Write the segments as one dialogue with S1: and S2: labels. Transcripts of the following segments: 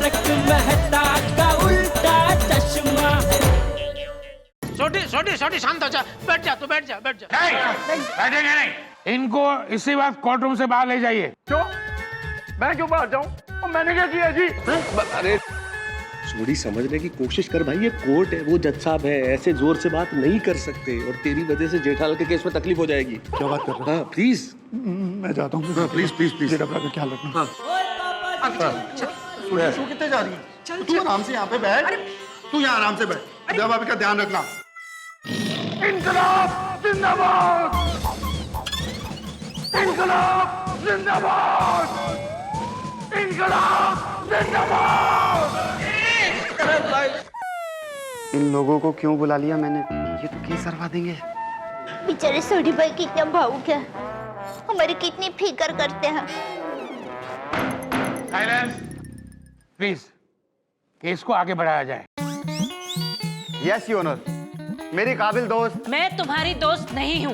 S1: तारक मेहता का उल्टा चश्मा।
S2: छोटी शांत हो जा, बैठ जा, तू बैठ जा।
S3: बैठेंगे नहीं। इनको इसी बात कोर्ट रूम से बाहर ले जाइए।
S4: क्यों? मैं क्यों बाहर जाऊं? मैंने क्या किया जी?
S5: अरे थोड़ी समझने की कोशिश कर भाई, ये कोर्ट है, वो जज साहब है, ऐसे जोर से बात नहीं कर सकते और तेरी वजह से जेठालाल के केस में तकलीफ हो जाएगी।
S4: क्या बात कर रहे
S5: हाँ प्लीज,
S4: मैं जाता हूँ।
S5: हाँ प्लीज प्लीज प्लीज।
S4: जेठा का ख्याल रखना। तू कितने जा रही है? तू आराम से यहाँ पे बैठ। तू यहाँ आराम से बैठ। जब अभी का ध्यान रखना। इंकलाब जिंदाबाद! इंकलाब जिंदाबाद! इंकलाब जिंदाबाद! इन लोगों को क्यों बुला लिया मैंने? ये तो केस करवा देंगे।
S6: बेचारे सोडी भाई कितना भावुक है, हमारी कितनी फिक्र करते हैं।
S3: साइलेंस प्लीज, केस को आगे बढ़ाया जाए।
S4: यस योर ऑनर, मेरी काबिल दोस्त।
S7: मैं तुम्हारी दोस्त नहीं हूँ।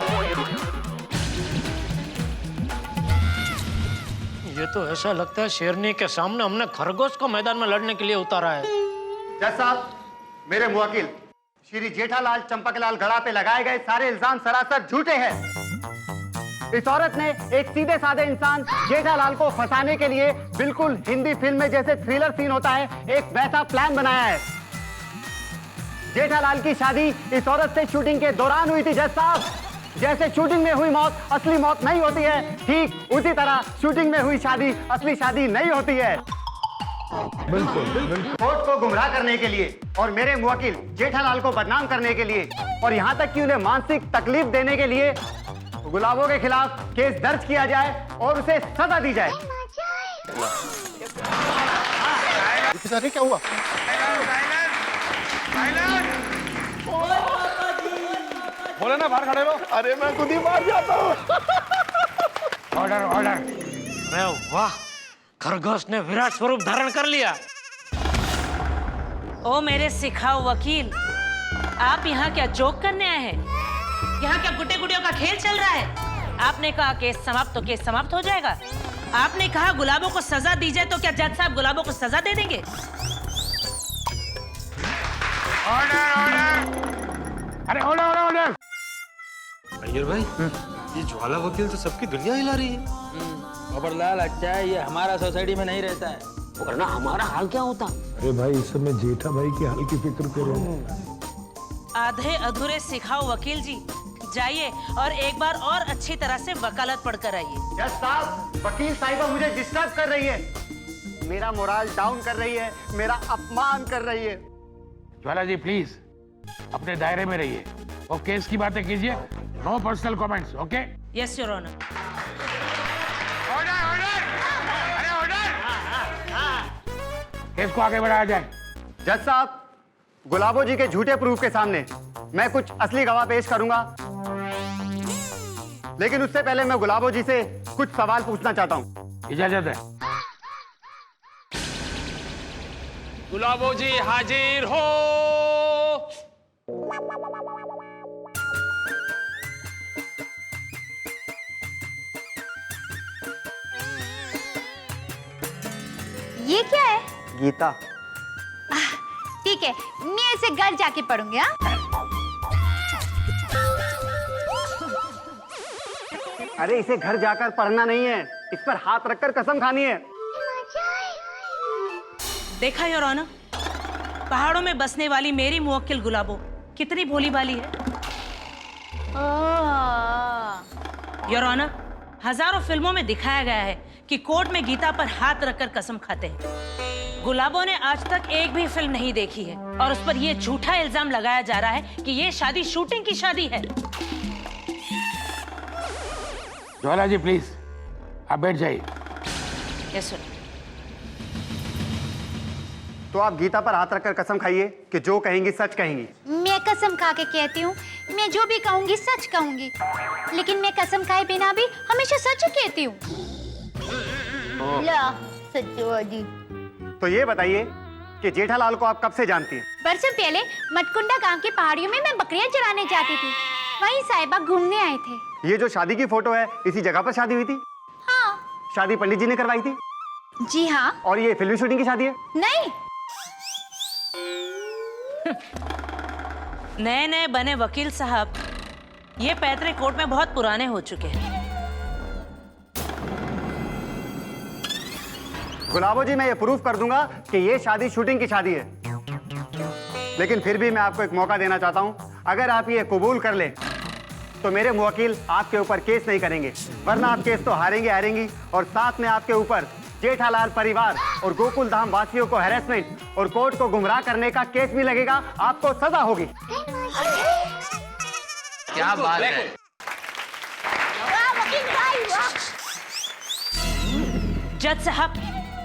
S2: ये तो ऐसा लगता है शेरनी के सामने हमने खरगोश को मैदान में लड़ने के लिए उतारा है।
S4: जज साहब, मेरे मुवक्किल श्री जेठालाल चंपकलाल गड़ा पे लगाए गए सारे इल्जाम सरासर झूठे हैं। इस औरत ने एक सीधे साधे इंसान जेठालाल को फंसाने के लिए बिल्कुल हिंदी फिल्म में जैसे थ्रिलर सीन होता है, एक वैसा प्लान बनाया है। जेठालाल की शादी इस औरत से शूटिंग के दौरान हुई थी जज साहब। जैसे शूटिंग में हुई मौत असली मौत नहीं होती है, ठीक उसी तरह शूटिंग में हुई शादी असली शादी नहीं होती है। बिल्कुल कोर्ट को गुमराह करने के लिए और मेरे मुवक्किल जेठालाल को बदनाम करने के लिए और यहाँ तक कि उन्हें मानसिक तकलीफ देने के लिए गुलाबों के खिलाफ केस दर्ज किया जाए और उसे सजा दी जाए। क्या हुआ? बोले ना बाहर खड़े रहो। अरे मैं खुद ही बाहर जाता हूँ।
S3: Order order.
S2: अरे वाह, खरगोश ने विराट स्वरूप धारण कर लिया।
S7: ओ मेरे सिखाओ वकील, आप यहाँ क्या जोक करने आए हैं? यहाँ क्या गुड्डे गुड़ियों का खेल चल रहा है? आपने कहा केस समाप्त तो केस समाप्त हो जाएगा। आपने कहा गुलाबों को सजा दी जाए तो क्या जज साहब गुलाबों को सजा दे देंगे?
S3: Order order. अरे ऑर्डर ऑर्डर ऑर्डर।
S5: अय्यर भाई, ये ज्वाला वकील तो सबकी दुनिया हिला रही है।
S8: खबरलाल, अच्छा है ये हमारा सोसाइटी में नहीं रहता है, वरना हमारा हाल क्या होता।
S9: अरे भाई, इस समय जेठा भाई की हाल की फिक्र करो।
S7: आधे अधूरे सिखाओ वकील जी, जाइए और एक बार और अच्छी तरह से वकालत पढ़कर आइए।
S4: जज साहब, वकील साहिबा मुझे डिस्टर्ब कर रही है, मेरा मोरल डाउन कर रही है, मेरा अपमान कर रही है।
S3: ज्वाला जी प्लीज अपने दायरे में रहिए और केस की बातें कीजिए। No personal comments, okay?
S7: Yes your honour.
S3: Order order. अरे ऑर्डर। केस को आगे बढ़ाया जाए।
S4: जज साहब, गुलाबो जी के झूठे प्रूफ के सामने मैं कुछ असली गवाह पेश करूंगा, लेकिन उससे पहले मैं गुलाबो जी से कुछ सवाल पूछना चाहता हूं।
S3: इजाजत है।
S2: गुलाबो जी हाजिर हो।
S6: ये क्या है?
S4: गीता।
S6: ठीक है, मैं इसे घर जाके पढ़ूंगी। हाँ?
S4: अरे इसे घर जाकर पढ़ना नहीं है, इस पर हाथ रखकर कसम खानी है।
S7: देखा योर ऑनर, पहाड़ों में बसने वाली मेरी मुवक्किल गुलाबो कितनी भोली भाली है। योर ऑनर, हजारों फिल्मों में दिखाया गया है कि कोर्ट में गीता पर हाथ रखकर कसम खाते हैं। गुलाबो ने आज तक एक भी फिल्म नहीं देखी है और उस पर यह झूठा इल्जाम लगाया जा रहा है कि यह शादी शूटिंग की शादी है।
S3: ज्वाला जी प्लीज आप बैठ जाइए।
S7: Yes sir.
S4: तो आप गीता पर हाथ रखकर कसम खाइए कि जो कहेंगी सच कहेंगी।
S6: मैं कसम खा के कहती हूँ, मैं जो भी कहूंगी सच कहूंगी, लेकिन मैं कसम खाए बिना भी हमेशा सच ही कहती हूँ। ला सत्यवादी।
S4: तो ये बताइए कि जेठालाल को आप कब से जानती हैं?
S6: बरसों पहले मटकुंडा गांव की पहाड़ियों में मैं बकरियां चराने जाती थी, वहीं साहिबा घूमने आए थे।
S4: ये जो शादी की फोटो है, इसी जगह पर शादी हुई थी?
S6: हाँ।
S4: शादी पंडित जी ने करवाई थी?
S6: जी हाँ।
S4: और ये फिल्मी शूटिंग की शादी है?
S6: नहीं।
S7: नए नए बने वकील साहब, ये पैतृक कोर्ट में बहुत पुराने हो चुके हैं।
S4: गुलाबो जी, मैं ये प्रूफ कर दूंगा कि ये शादी शूटिंग की शादी है, लेकिन फिर भी मैं आपको एक मौका देना चाहता हूं। अगर आप ये कबूल कर ले तो मेरे वकील आपके ऊपर केस नहीं करेंगे, वरना आप केस तो हारेंगी और साथ में आपके ऊपर जेठालाल परिवार और गोकुल धाम वासियों को हैरेसमेंट और कोर्ट को गुमराह करने का केस भी लगेगा। आपको सजा होगी।
S8: क्या बात है।
S7: जज साहब,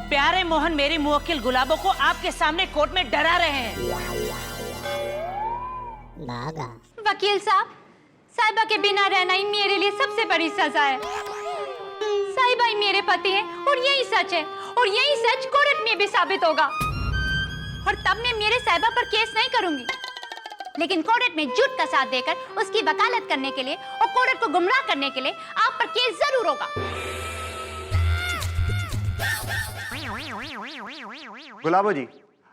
S7: प्यारे मोहन मेरी मुवक्किल गुलाबो को आपके सामने कोर्ट में डरा रहे हैं।
S6: वकील साहब, साहिबा के बिना रहना ही मेरे लिए सबसे बड़ी सजा है। साहिबा ही मेरे पति हैं और यही सच है, और यही सच कोर्ट में भी साबित होगा। और तब मैं मेरे साहिबा पर केस नहीं करूंगी, लेकिन कोर्ट में झूठ का साथ देकर उसकी वकालत करने के लिए और कोर्ट को गुमराह करने के लिए आप पर केस जरूर होगा।
S4: गुलाबो जी,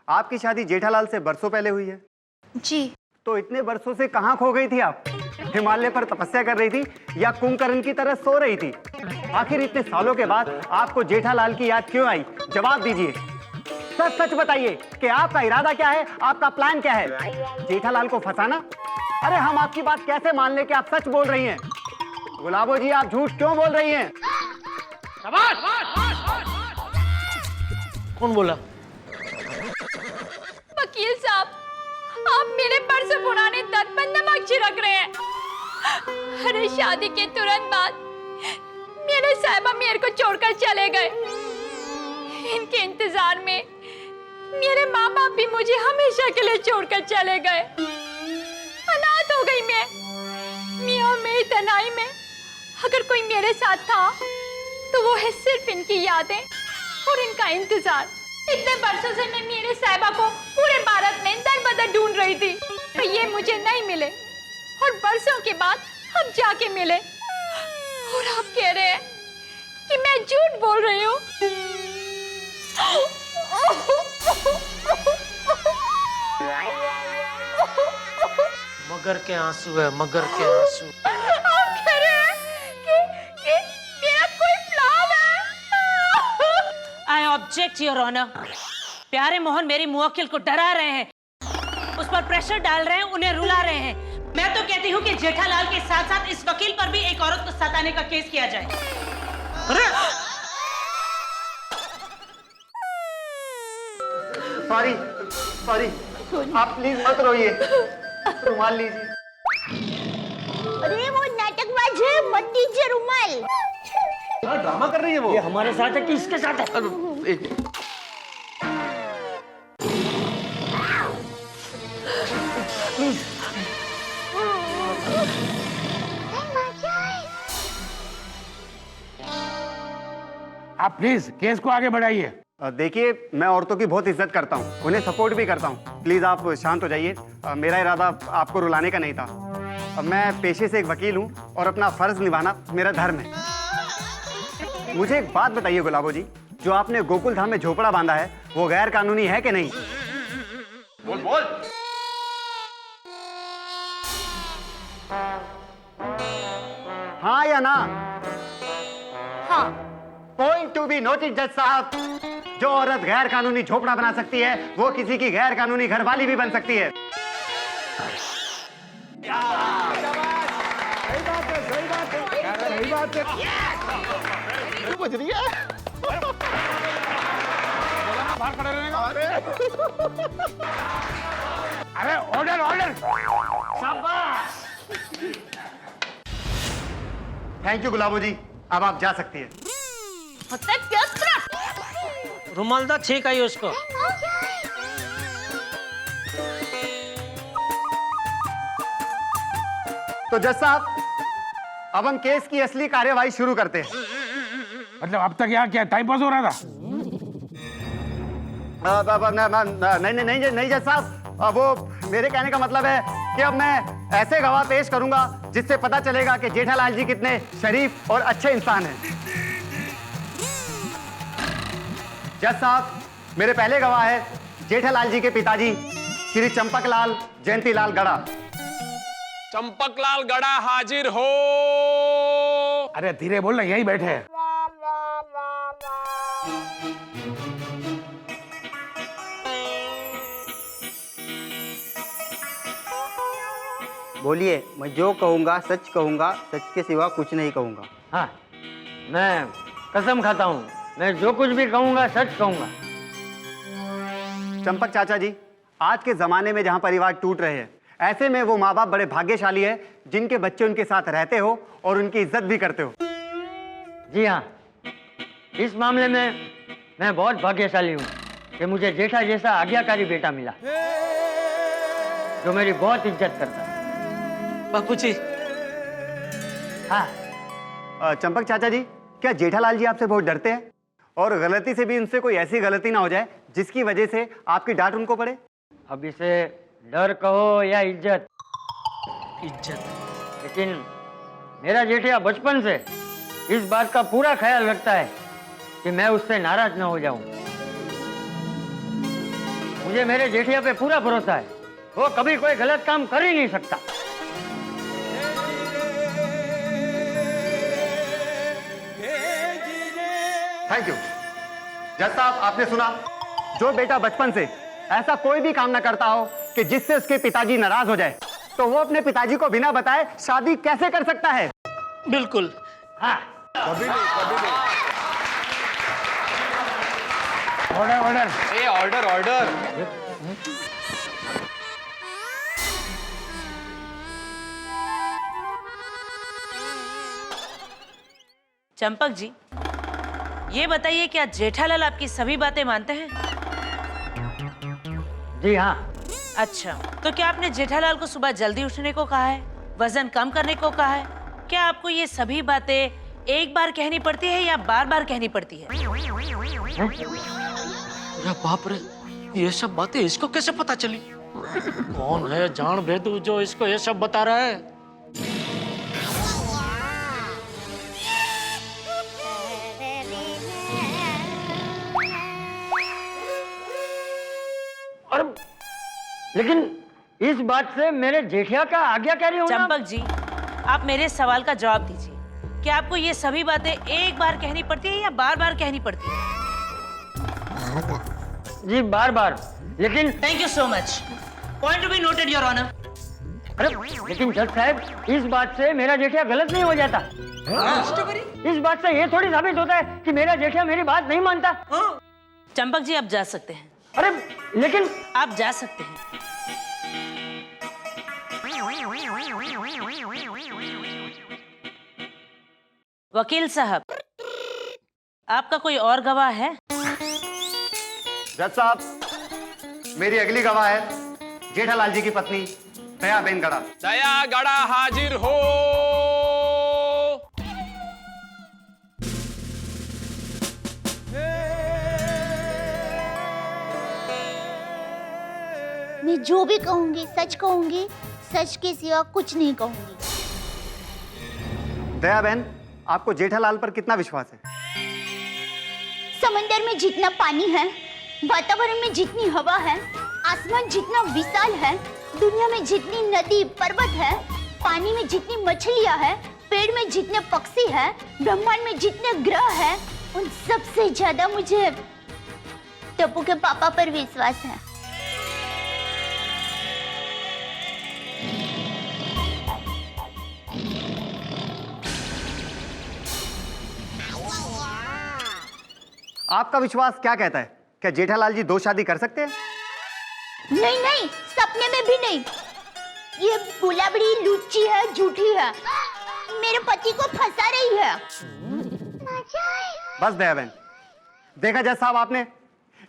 S4: आपकी शादी जेठालाल से बरसों पहले हुई है।
S6: जी।
S4: तो इतने बरसों से कहां खो गई थी आप? हिमालय पर तपस्या कर रही थी या कुंभकर्ण की तरह सो रही थी? आखिर इतने सालों के बाद आपको जेठालाल की याद क्यों आई? जवाब दीजिए, सच सच बताइए कि आपका इरादा क्या है, आपका प्लान क्या है? जेठालाल को फंसाना? अरे हम आपकी बात कैसे मान ले कि आप सच बोल रही हैं? गुलाबो जी, आप झूठ क्यों बोल रही हैं?
S2: कौन बोला?
S6: वकील साहब, आप मेरे पर से पुराने दर्द पर नमक छिड़क रहे हैं। अरे शादी के तुरंत बाद मेरे साहिबा मेरे को छोड़कर चले गए। इनके इंतजार में मेरे माँ बाप भी मुझे हमेशा के लिए छोड़कर चले गए। अनाथ हो गई मैं और मेरी तन्हाई में अगर कोई मेरे साथ था तो वो है सिर्फ इनकी यादें और इनका इंतजार। इतने बरसों से मैं मेरे साहिबा को पूरे भारत में दर बदर ढूंढ रही थी, पर ये मुझे नहीं मिले, और बरसों के बाद अब जाके मिले। और आप कह रहे हैं कि मैं झूठ बोल रही हूँ।
S2: मगर के आंसू है, मगर के आंसू।
S6: आप कह रहे हैं कि मेरा कोई फ्लॉप है?
S7: I object your honour. प्यारे मोहन मेरी मुवक्किल को डरा रहे हैं, उस पर प्रेशर डाल रहे हैं, उन्हें रुला रहे हैं। मैं तो कहती हूँ कि जेठालाल के साथ साथ इस वकील पर भी एक औरत को सताने का केस किया जाए।
S4: सॉरी सॉरी, आप प्लीज मत रोइए, रुमाल लीजिए।
S6: अरे वो नाटकबाज है, मत दीजिए रुमाल।
S5: ड्रामा कर रही है वो।
S2: ये हमारे साथ है कि इसके साथ है?
S3: आप प्लीज केस को आगे बढ़ाइए।
S4: देखिए, मैं औरतों की बहुत इज्जत करता हूँ, उन्हें सपोर्ट भी करता हूँ। प्लीज आप शांत हो जाइए। मेरा इरादा आपको रुलाने का नहीं था। मैं पेशे से एक वकील हूँ और अपना फर्ज निभाना मेरा धर्म है। मुझे एक बात बताइए गुलाबो जी, जो आपने गोकुल धाम में झोपड़ा बांधा है वो गैर कानूनी है कि नहीं?
S5: बोल बोल।
S4: हाँ या ना?
S6: हाँ।
S4: पॉइंट टू बी नोटेड जज साहब, जो औरत गैर कानूनी झोपड़ा बना सकती है वो किसी की गैर कानूनी घरवाली भी बन सकती है।
S5: बज रही है।
S3: बाहर खड़े रहने का। अरे ऑर्डर ऑर्डर।
S4: थैंक यू गुलाबो जी, अब आप जा सकती हैं।
S2: रुमाल दा छेक आई उसको।
S4: तो जज साहब, अब हम केस की असली कार्यवाही शुरू करते हैं।
S3: मतलब अब तक यहाँ क्या टाइम पास हो रहा था?
S4: नहीं जज साहब, वो मेरे कहने का मतलब है कि अब मैं ऐसे गवाह पेश करूंगा जिससे पता चलेगा कि जेठालाल जी कितने शरीफ और अच्छे इंसान हैं। जज साहब, मेरे पहले गवाह है जेठालाल जी के पिताजी श्री चंपकलाल जयंतीलाल गड़ा।
S10: चंपकलाल गड़ा हाजिर हो।
S3: अरे धीरे बोल ना, यही बैठे हैं।
S4: बोलिए, मैं जो कहूंगा सच कहूंगा, सच के सिवा कुछ नहीं कहूंगा।
S8: हाँ, मैं कसम खाता हूँ, मैं जो कुछ भी कहूँगा सच कहूँगा।
S4: चंपक चाचा जी, आज के जमाने में जहां परिवार टूट रहे हैं, ऐसे में वो माँ बाप बड़े भाग्यशाली है जिनके बच्चे उनके साथ रहते हो और उनकी इज्जत भी करते हो।
S8: जी हाँ, इस मामले में मैं बहुत भाग्यशाली हूँ कि मुझे जेठा जैसा आज्ञाकारी बेटा मिला जो मेरी बहुत इज्जत करता है।
S2: बापूजी।
S8: हाँ,
S4: चंपक चाचा जी, क्या जेठालाल जी आपसे बहुत डरते हैं और गलती से भी उनसे कोई ऐसी गलती ना हो जाए जिसकी वजह से आपकी डांट उनको पड़े?
S8: अब इसे डर कहो या इज्जत, लेकिन मेरा जेठिया बचपन से इस बात का पूरा ख्याल रखता है कि मैं उससे नाराज ना हो जाऊं। मुझे मेरे जेठिया पे पूरा भरोसा है, वो कभी कोई गलत काम कर ही नहीं सकता।
S4: Thank you. जज साहब, आपने सुना, जो बेटा बचपन से ऐसा कोई भी काम ना करता हो कि जिससे उसके पिताजी नाराज हो जाए, तो वो अपने पिताजी को बिना बताए शादी कैसे कर सकता है?
S2: बिल्कुल।
S8: हाँ,
S3: कभी नहीं, कभी नहीं। Order, order.
S10: ए ऑर्डर ऑर्डर।
S7: चंपक जी, ये बताइए, क्या जेठालाल आपकी सभी बातें मानते हैं?
S8: जी हाँ।
S7: अच्छा, तो क्या आपने जेठालाल को सुबह जल्दी उठने को कहा है, वजन कम करने को कहा है? क्या आपको ये सभी बातें एक बार कहनी पड़ती है या बार बार कहनी पड़ती है?
S2: अरे बाप रे, ये सब बातें इसको कैसे पता चली? कौन है जान भेदू जो इसको ये सब बता रहा है?
S8: और लेकिन इस बात से मेरे जेठिया का आज्ञाकारी होना।
S7: चंपक जी, आप मेरे सवाल का जवाब दीजिए। क्या आपको ये सभी बातें एक बार कहनी पड़ती है या बार बार कहनी पड़ती है?
S8: जी बार बार, लेकिन
S7: thank you so much. Point to be noted your honour.
S8: अरे लेकिन जज साहब, इस बात से मेरा जेठिया गलत नहीं हो जाता। इस बात से ये थोड़ी साबित होता है कि मेरा जेठिया मेरी बात नहीं मानता।
S7: चंपक जी, आप जा सकते हैं।
S8: अरे लेकिन
S7: आप जा सकते हैं। वकील साहब, आपका कोई और गवाह है?
S4: जज साहब, मेरी अगली गवाह है जेठालाल जी की पत्नी दयाबेन गड़ा।
S10: दया गड़ा हाजिर हो।
S11: मैं जो भी कहूंगी सच कहूंगी, सच के सिवा कुछ नहीं कहूंगी।
S4: दयाबेन, आपको जेठालाल पर कितना विश्वास है?
S11: समंदर में जितना पानी है, वातावरण में जितनी हवा है, आसमान जितना विशाल है, दुनिया में जितनी नदी पर्वत है, पानी में जितनी मछलियां हैं, पेड़ में जितने पक्षी हैं, ब्रह्मांड में जितने ग्रह हैं, उन सबसे ज्यादा मुझे टप्पू के पापा पर विश्वास है।
S4: आपका विश्वास क्या कहता है? क्या जेठालाल जी 2 शादी कर सकते हैं?
S11: नहीं नहीं, सपने में भी नहीं। ये गुलाबड़ी लुच्ची है, झूठी है, मेरे पति को फंसा रही है।
S4: बस दयाबेन, देखा जज साहब आपने,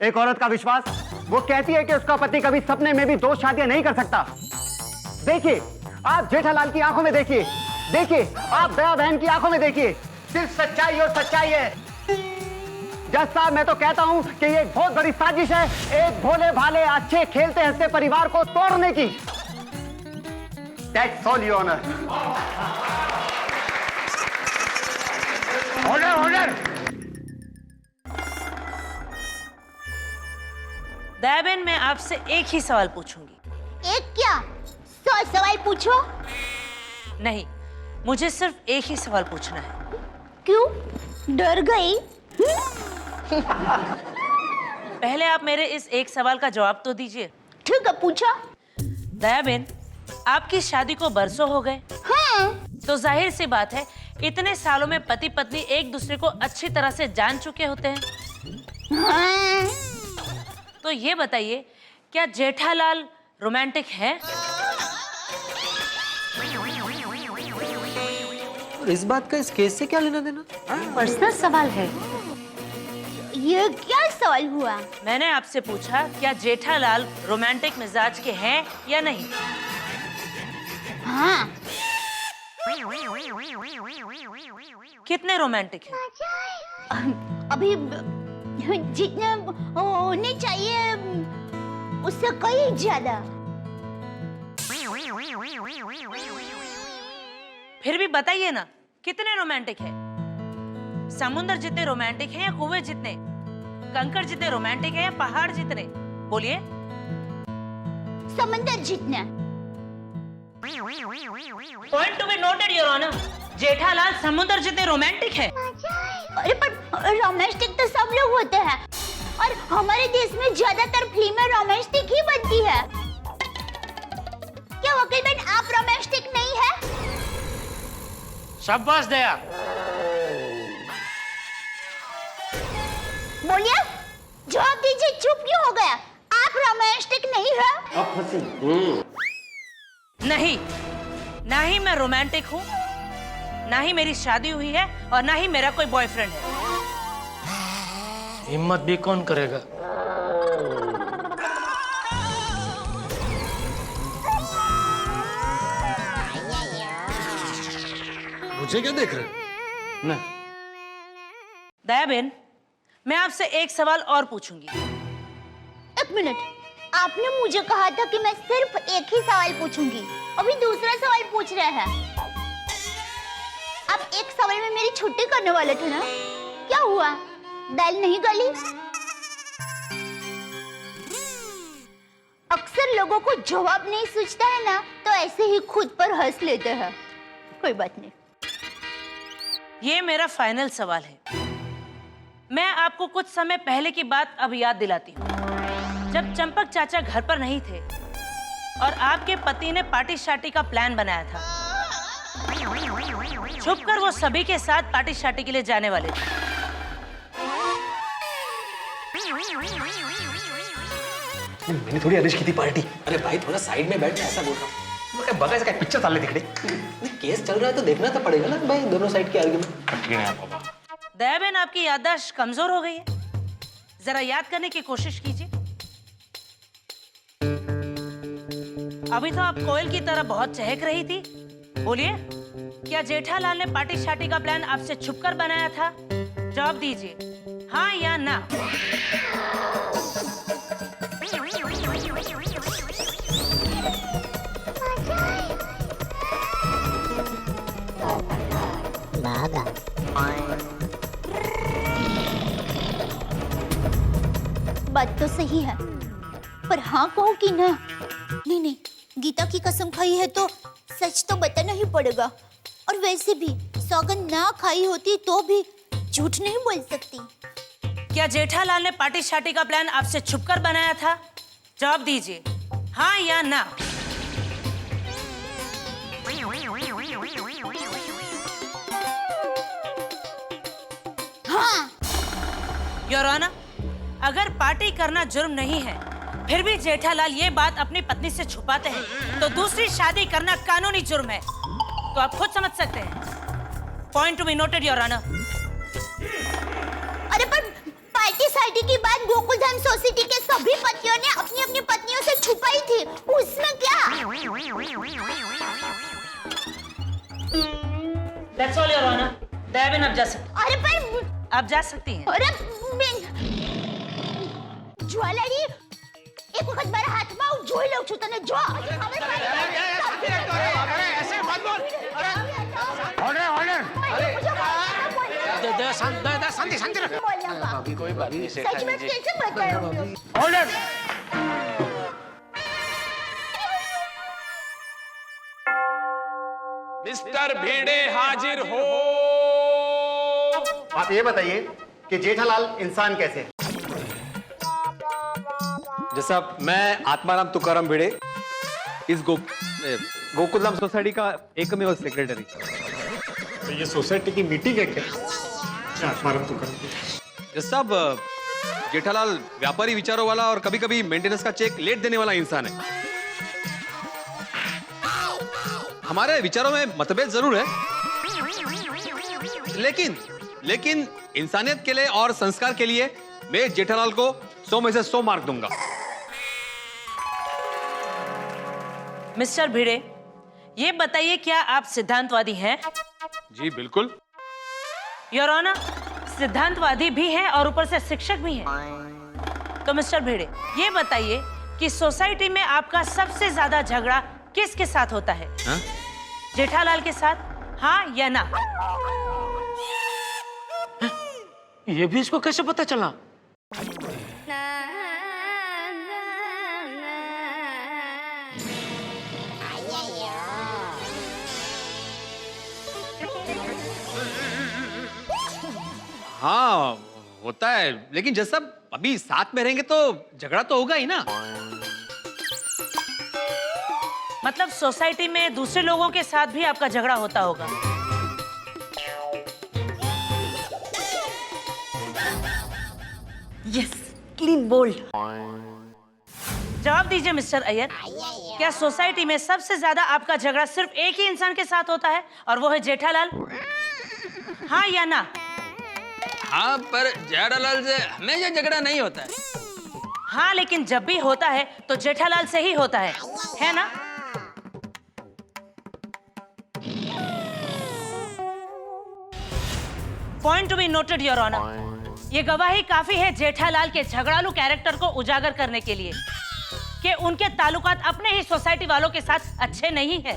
S4: एक औरत का विश्वास, वो कहती है कि उसका पति कभी सपने में भी 2 शादियां नहीं कर सकता। देखिए, आप जेठालाल की आंखों में देखिए, देखिए आप दयाबेन की आंखों में देखिए, सिर्फ सच्चाई और सच्चाई है। जज साहब, मैं तो कहता हूं कि ये एक बहुत बड़ी साजिश है, एक भोले भाले अच्छे खेलते हंसते परिवार को तोड़ने की। That's all, Your Honor.
S3: Order, order.
S7: Daya बहन, मैं आपसे एक ही सवाल पूछूंगी।
S11: एक क्या 100 सवाल पूछो।
S7: नहीं, मुझे सिर्फ एक ही सवाल पूछना है।
S11: क्यों, डर गई?
S7: पहले आप मेरे इस एक सवाल का जवाब तो दीजिए।
S11: ठीक है, पूछो।
S7: दया बहन, आपकी शादी को बरसों हो गए।
S11: हाँ।
S7: तो जाहिर सी बात है, इतने सालों में पति पत्नी एक दूसरे को अच्छी तरह से जान चुके होते हैं।
S11: हाँ।
S7: तो ये बताइए, क्या जेठालाल रोमांटिक है?
S2: इस बात का इस केस से क्या लेना देना?
S6: पर्सनल सवाल है।
S11: ये क्या सवाल हुआ?
S7: मैंने आपसे पूछा, क्या जेठालाल रोमांटिक मिजाज के हैं या नहीं?
S11: हाँ।
S7: कितने रोमांटिक हैं?
S11: अभी जितने होने चाहिए उससे कहीं ज्यादा।
S7: फिर भी बताइए ना, कितने रोमांटिक है? समुद्र जितने रोमांटिक हैं या कुएं जितने? कंकड़ जितने रोमांटिक हैं या पहाड़ जितने? बोलिए।
S11: समंदर जितना।
S7: Point to be noted your honour, Jethalal समुद्र जितने रोमांटिक है।
S11: अरे पर रोमांटिक तो सब लोग होते हैं, और हमारे देश में ज्यादातर फिल्में रोमांटिक ही बनती है। क्या वकील बहन, आप रोमांटिक नहीं है?
S2: शाबाश दया।
S11: बोलिए, जवाब दीजिए, चुप क्यों हो गया? आप रोमांटिक नहीं है?
S5: अब फंसी।
S7: नहीं, ना ही मैं रोमांटिक हूँ, ना ही मेरी शादी हुई है, और ना ही मेरा कोई बॉयफ्रेंड है।
S2: हिम्मत भी कौन करेगा?
S5: मुझे क्या देख रहे?
S2: ना।
S7: दया बहन, मैं आपसे एक सवाल और पूछूंगी।
S11: एक मिनट, आपने मुझे कहा था कि मैं सिर्फ एक ही सवाल पूछूंगी, अभी दूसरा सवाल पूछ रहे हैं। आप एक सवाल में मेरी छुट्टी करने वाले थे ना? क्या हुआ, दाल नहीं गली? अक्सर लोगों को जवाब नहीं सूझता है ना, तो ऐसे ही खुद पर हंस लेते हैं। कोई बात नहीं।
S7: ये मेरा फाइनल सवाल है। मैं आपको कुछ समय पहले की बात अब याद दिलाती हूँ। जब चंपक चाचा घर पर नहीं थे और आपके पति ने पार्टी शार्टी का प्लान बनाया था, छुपकर वो सभी के साथ पार्टी शार्टी के लिए जाने वाले थे।
S5: मैंने थोड़ी अरेंज की थी पार्टी। अरे भाई, थोड़ा साइड में बैठ, ऐसा बोल रहा हूँ। बगा इसका पिक्चर साले दिख रहे। केस चल रहा है तो देखना तो पड़ेगा ना भाई, दोनों साइड के आर्गुमेंट।
S7: दया बहन, आपकी याददाश्त कमजोर हो गई है, जरा याद करने की कोशिश कीजिए। अभी तो आप कोयल की तरह बहुत चहक रही थी। बोलिए, क्या जेठालाल ने पार्टी शार्टी का प्लान आपसे छुपकर बनाया था? जवाब दीजिए, हाँ या ना।
S11: बात तो सही है, पर हाँ कहूँ कि ना? नहीं, गीता की कसम खाई है तो सच तो बताना ही पड़ेगा। और वैसे भी सौगंध ना खाई होती तो भी झूठ नहीं बोल सकती।
S7: क्या जेठालाल ने पार्टी शार्टी का प्लान आपसे छुपकर बनाया था? जवाब दीजिए, हाँ या ना।
S11: हाँ।
S7: योर ऑनर, अगर पार्टी करना जुर्म नहीं है, फिर भी जेठालाल ये बात अपनी पत्नी से छुपाते हैं, तो दूसरी शादी करना कानूनी जुर्म है। तो आप खुद समझ सकते हैं। Point to be noted your honour.
S11: अरे पर पार्टी शार्टी की बात गोकुलधाम सोसाइटी के सभी पतियों ने अपनी अपनी पत्नियों से छुपाई थी, उसमें क्या?
S7: That's all your honor. दया बहन, आप जा सकते।
S11: अरे पर
S7: आप जा सकती हैं।
S11: अरे ज्वेलरी एक वक्त मेरा हाथ में જોઈ લઉં છું તને જો
S3: ऐसे मत बोल। ऑर्डर।
S2: शांति शांति रखो।
S5: अभी कोई बात नहीं,
S11: सच में कैसे बताऊं?
S3: ऑर्डर।
S10: मिस्टर भिड़े हाजिर हो।
S4: आप ये बताइए कि जेठालाल इंसान कैसे है?
S5: जैसा मैं आत्माराम तुकाराम भिड़े, इस गोकुलधाम सोसाइटी का एकमेव सेक्रेटरी।
S4: तो ये सोसाइटी की मीटिंग है क्या? आत्माराम तुकाराम
S5: जैसा साहब, जेठालाल व्यापारी विचारों वाला और कभी कभी मेंटेनेंस का चेक लेट देने वाला इंसान है। हमारे विचारों में मतभेद जरूर है, लेकिन इंसानियत के लिए और संस्कार के लिए मैं जेठालाल को 100 में से 100 मार्क दूंगा।
S7: मिस्टर भिड़े, ये बताइए क्या आप सिद्धांतवादी हैं?
S5: जी बिल्कुल।
S7: योर ऑनर, सिद्धांतवादी भी हैं और ऊपर से शिक्षक भी हैं। तो मिस्टर भिड़े, ये बताइए कि सोसाइटी में आपका सबसे ज्यादा झगड़ा किसके साथ होता है?
S5: हा?
S7: जेठालाल के साथ, हाँ या ना?
S2: ये भी इसको कैसे पता चला?
S5: हाँ होता है, लेकिन जैसा अभी साथ में रहेंगे तो झगड़ा तो होगा ही ना।
S7: मतलब सोसाइटी में दूसरे लोगों के साथ भी आपका झगड़ा होता होगा?
S6: Yes, clean bowled.
S7: जवाब दीजिए मिस्टर अय्यर, क्या सोसाइटी में सबसे ज्यादा आपका झगड़ा सिर्फ एक ही इंसान के साथ होता है और वो है जेठालाल? हाँ या ना?
S10: हाँ, पर जेठालाल से हमेशा झगड़ा नहीं होता है।
S7: हाँ, लेकिन जब भी होता है तो जेठालाल से ही होता है ना? Point to be noted your honour. ये गवाही काफी है जेठालाल के झगड़ालू कैरेक्टर को उजागर करने के लिए कि उनके ताल्लुकात अपने ही सोसाइटी वालों के साथ अच्छे नहीं है।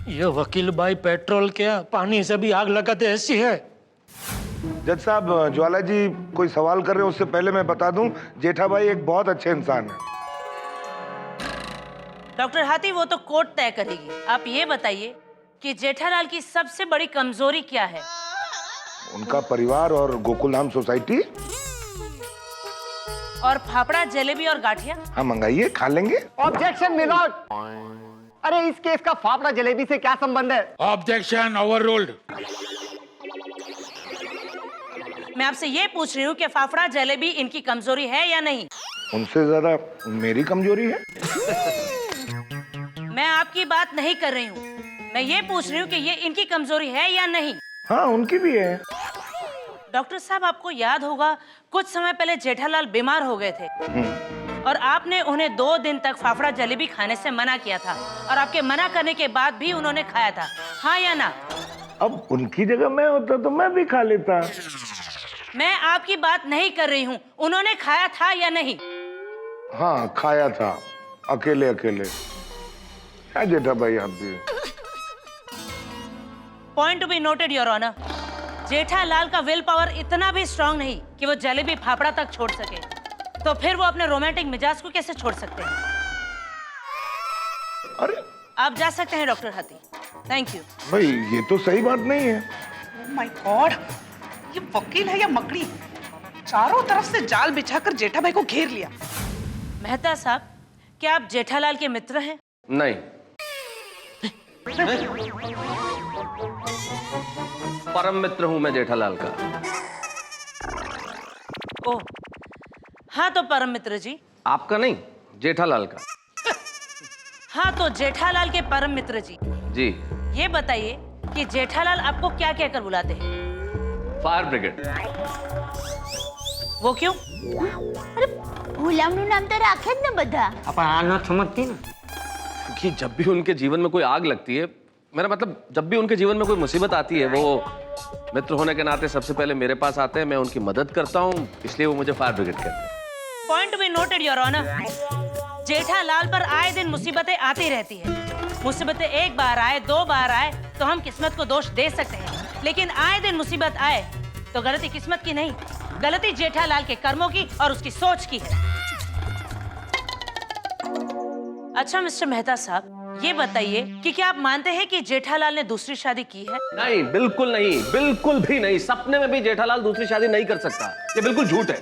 S2: ये वकील भाई पेट्रोल क्या पानी से भी आग लगाते ऐसी है।
S9: जज साहब, ज्वाला जी कोई सवाल कर रहे हैं उससे पहले मैं बता दूं, जेठा भाई एक बहुत अच्छे इंसान है।
S7: डॉक्टर हाथी, वो तो कोर्ट तय करेगी। आप ये बताइए कि जेठालाल की सबसे बड़ी कमजोरी क्या है?
S9: उनका परिवार और गोकुलधाम सोसाइटी।
S7: और फाफड़ा, जलेबी और गाठिया?
S9: हाँ मंगाइए, खा लेंगे।
S4: Objection milord. अरे इस केस का फाफड़ा जलेबी से क्या संबंध है?
S3: Objection overruled.
S7: मैं आपसे ये पूछ रही हूँ कि फाफड़ा जलेबी इनकी कमजोरी है या नहीं?
S9: उनसे ज्यादा मेरी कमजोरी है।
S7: मैं आपकी बात नहीं कर रही हूँ, मैं ये पूछ रही हूँ कि ये इनकी कमजोरी है या नहीं?
S9: हाँ उनकी भी है।
S7: डॉक्टर साहब, आपको याद होगा कुछ समय पहले जेठालाल बीमार हो गए थे और आपने उन्हें 2 दिन तक फाफड़ा जलेबी खाने से मना किया था और आपके मना करने के बाद भी उन्होंने खाया था, हाँ या ना?
S9: अब उनकी जगह मैं होता तो मैं भी खा लेता।
S7: मैं आपकी बात नहीं कर रही हूँ, उन्होंने खाया था या नहीं?
S9: हाँ खाया था, अकेले अकेले। क्या जेठा भाई आप भी।
S7: Point to be noted your honour, Jethalal का विल पावर इतना भी स्ट्रांग नहीं कि वो जलेबी फाफड़ा तक छोड़ सके, तो फिर वो अपने रोमांटिक मिजाज को कैसे छोड़ सकते हैं?
S9: अरे
S7: आप जा सकते हैं डॉक्टर हाथी। Thank you.
S9: भाई ये तो सही बात नहीं है।
S12: ओह माय गॉड, ये वकील है या मकड़ी? चारों तरफ से जाल बिछाकर जेठा भाई को घेर लिया।
S7: मेहता साहब, क्या आप जेठालाल के मित्र हैं?
S5: नहीं। परम मित्र हूं मैं जेठालाल का।
S7: ओह हाँ, तो परम मित्र जी।
S5: आपका नहीं, जेठालाल का।
S7: हाँ, तो जेठालाल के परम मित्र जी।
S5: जी।
S7: ये बताइए कि जेठालाल आपको क्या कहकर बुलाते हैं?
S5: Fire brigade.
S7: वो क्यों?
S11: अरे गुलामનું નામ તો રાખે જ ને બધા।
S8: अपन आना समझती ना
S5: कि जब भी उनके जीवन में कोई आग लगती है, मेरा मतलब जब भी उनके जीवन में कोई मुसीबत आती है, वो मित्र होने के नाते सबसे पहले मेरे पास आते हैं, मैं उनकी मदद करता हूँ, इसलिए वो मुझे फायर ब्रिगेड कहते हैं।
S7: Point to be noted your honour, Jethalal पर आए दिन मुसीबतें आती रहती है। मुसीबतें एक बार आए, 2 बार आए तो हम किस्मत को दोष दे सकते हैं, लेकिन आए दिन मुसीबत आए तो गलती किस्मत की नहीं, गलती जेठालाल के कर्मों की और उसकी सोच की है। अच्छा मिस्टर मेहता साहब, ये बताइए कि क्या आप मानते हैं कि जेठालाल ने दूसरी शादी की है?
S5: नहीं, बिल्कुल नहीं, बिल्कुल भी नहीं। सपने में भी जेठालाल दूसरी शादी नहीं कर सकता। ये बिल्कुल झूठ है।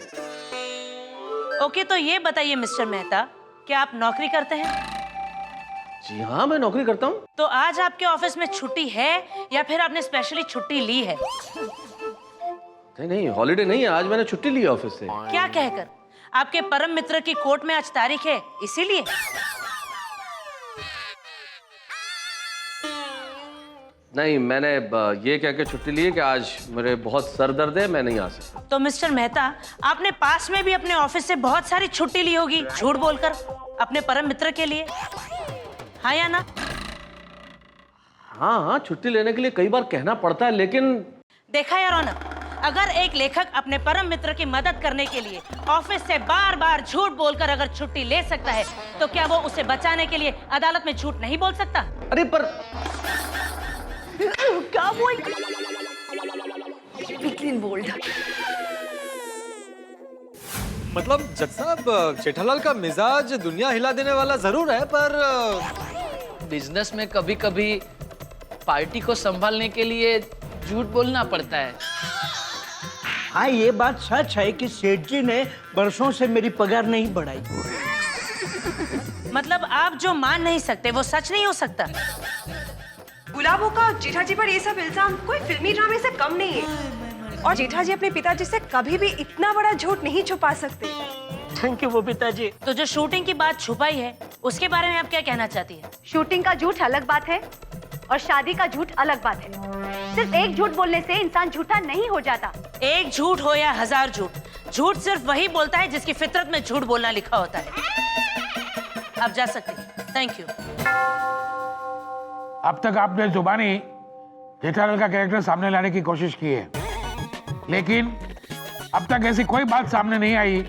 S7: ओके, तो ये बताइए मिस्टर मेहता, क्या आप नौकरी करते हैं?
S5: जी हाँ, मैं नौकरी करता हूँ।
S7: तो आज आपके ऑफिस में छुट्टी है या फिर आपने स्पेशली छुट्टी ली है?
S5: नहीं, हॉलीडे नहीं है। आज मैंने छुट्टी ली है ऑफिस से।
S7: क्या कहकर? आपके परम मित्र की कोर्ट में आज तारीख है, इसीलिए?
S5: नहीं, मैंने ये कह के छुट्टी ली है कि आज मेरे बहुत सर दर्द है, मैं नहीं आ सकता।
S7: तो मिस्टर मेहता, आपने पास में भी अपने ऑफिस से बहुत सारी छुट्टी ली होगी झूठ बोलकर अपने परम मित्र के लिए, हाँ या ना?
S5: हाँ, छुट्टी लेने के लिए कई बार कहना पड़ता है, लेकिन
S7: देखा यार ऑनर, अगर एक लेखक अपने परम मित्र की मदद करने के लिए ऑफिस से बार बार झूठ बोलकर अगर छुट्टी ले सकता है, तो क्या वो उसे बचाने के लिए अदालत में झूठ नहीं बोल सकता?
S5: अरे पर
S6: क्या बोल? बोल्ड।
S1: मतलब जज साहब, जेठालाल का मिजाज दुनिया हिला देने वाला जरूर है, पर
S2: बिजनेस में कभी कभी पार्टी को संभालने के लिए झूठ बोलना पड़ता है।
S13: हाँ, ये बात सच है कि सेठ जी ने बरसों से मेरी पगार नहीं बढ़ाई।
S7: मतलब आप जो मान नहीं सकते वो सच नहीं हो सकता।
S14: गुलाबों का जेठा जी पर ये सब इल्जाम कोई फिल्मी ड्रामे से कम नहीं है, और जेठा जी अपने पिताजी से कभी भी इतना बड़ा झूठ नहीं छुपा सकते।
S2: थैंक यू वो पिताजी।
S7: तो जो शूटिंग की बात छुपाई है, उसके बारे में आप क्या कहना चाहती है?
S14: शूटिंग का झूठ अलग बात है और शादी का झूठ अलग बात है। सिर्फ एक झूठ बोलने से इंसान झूठा नहीं हो जाता।
S7: एक झूठ हो या हजार झूठ, झूठ सिर्फ वही बोलता है जिसकी फितरत में झूठ बोलना लिखा होता है। आप जा सकते हैं। Thank you.
S3: अब तक आपने जुबानी जेठालाल का कैरेक्टर सामने लाने की कोशिश की है, लेकिन अब तक ऐसी कोई बात सामने नहीं आई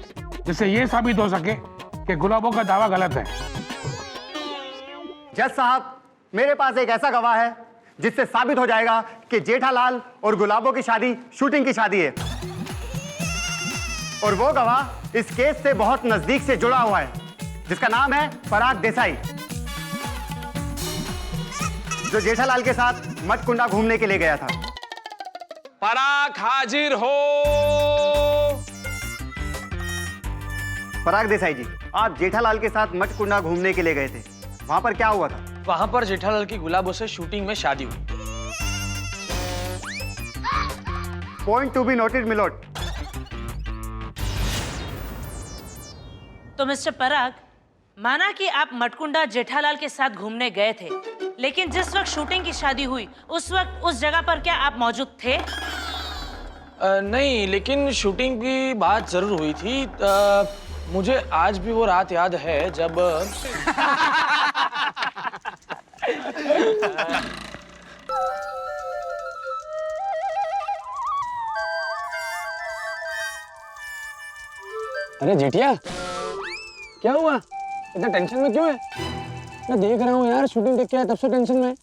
S3: जिससे ये साबित हो सके कि गुलाबों का दावा गलत है।
S4: जज साहब, मेरे पास एक ऐसा गवाह है जिससे साबित हो जाएगा कि जेठालाल और गुलाबों की शादी शूटिंग की शादी है, और वो गवाह इस केस से बहुत नजदीक से जुड़ा हुआ है, जिसका नाम है पराग देसाई, जो जेठालाल के साथ मटकुंडा घूमने के लिए गया था।
S10: पराग हाजिर हो।
S4: पराग देसाई जी, आप जेठालाल के साथ मटकुंडा घूमने के लिए गए थे, वहां पर क्या हुआ था?
S2: वहां पर जेठालाल की गुलाबों से शूटिंग में शादी हुई।
S4: Point to be noted milord.
S7: तो मिस्टर पराग, माना कि आप मटकुंडा जेठालाल के साथ घूमने गए थे, लेकिन जिस वक्त शूटिंग की शादी हुई उस वक्त उस जगह पर क्या आप मौजूद थे?
S2: नहीं, लेकिन शूटिंग की बात जरूर हुई थी। मुझे आज भी वो रात याद है जब
S13: अरे जेठिया, क्या हुआ? इतना टेंशन में क्यों है? मैं देख रहा हूँ यार, शूटिंग देख के आया तब से टेंशन में।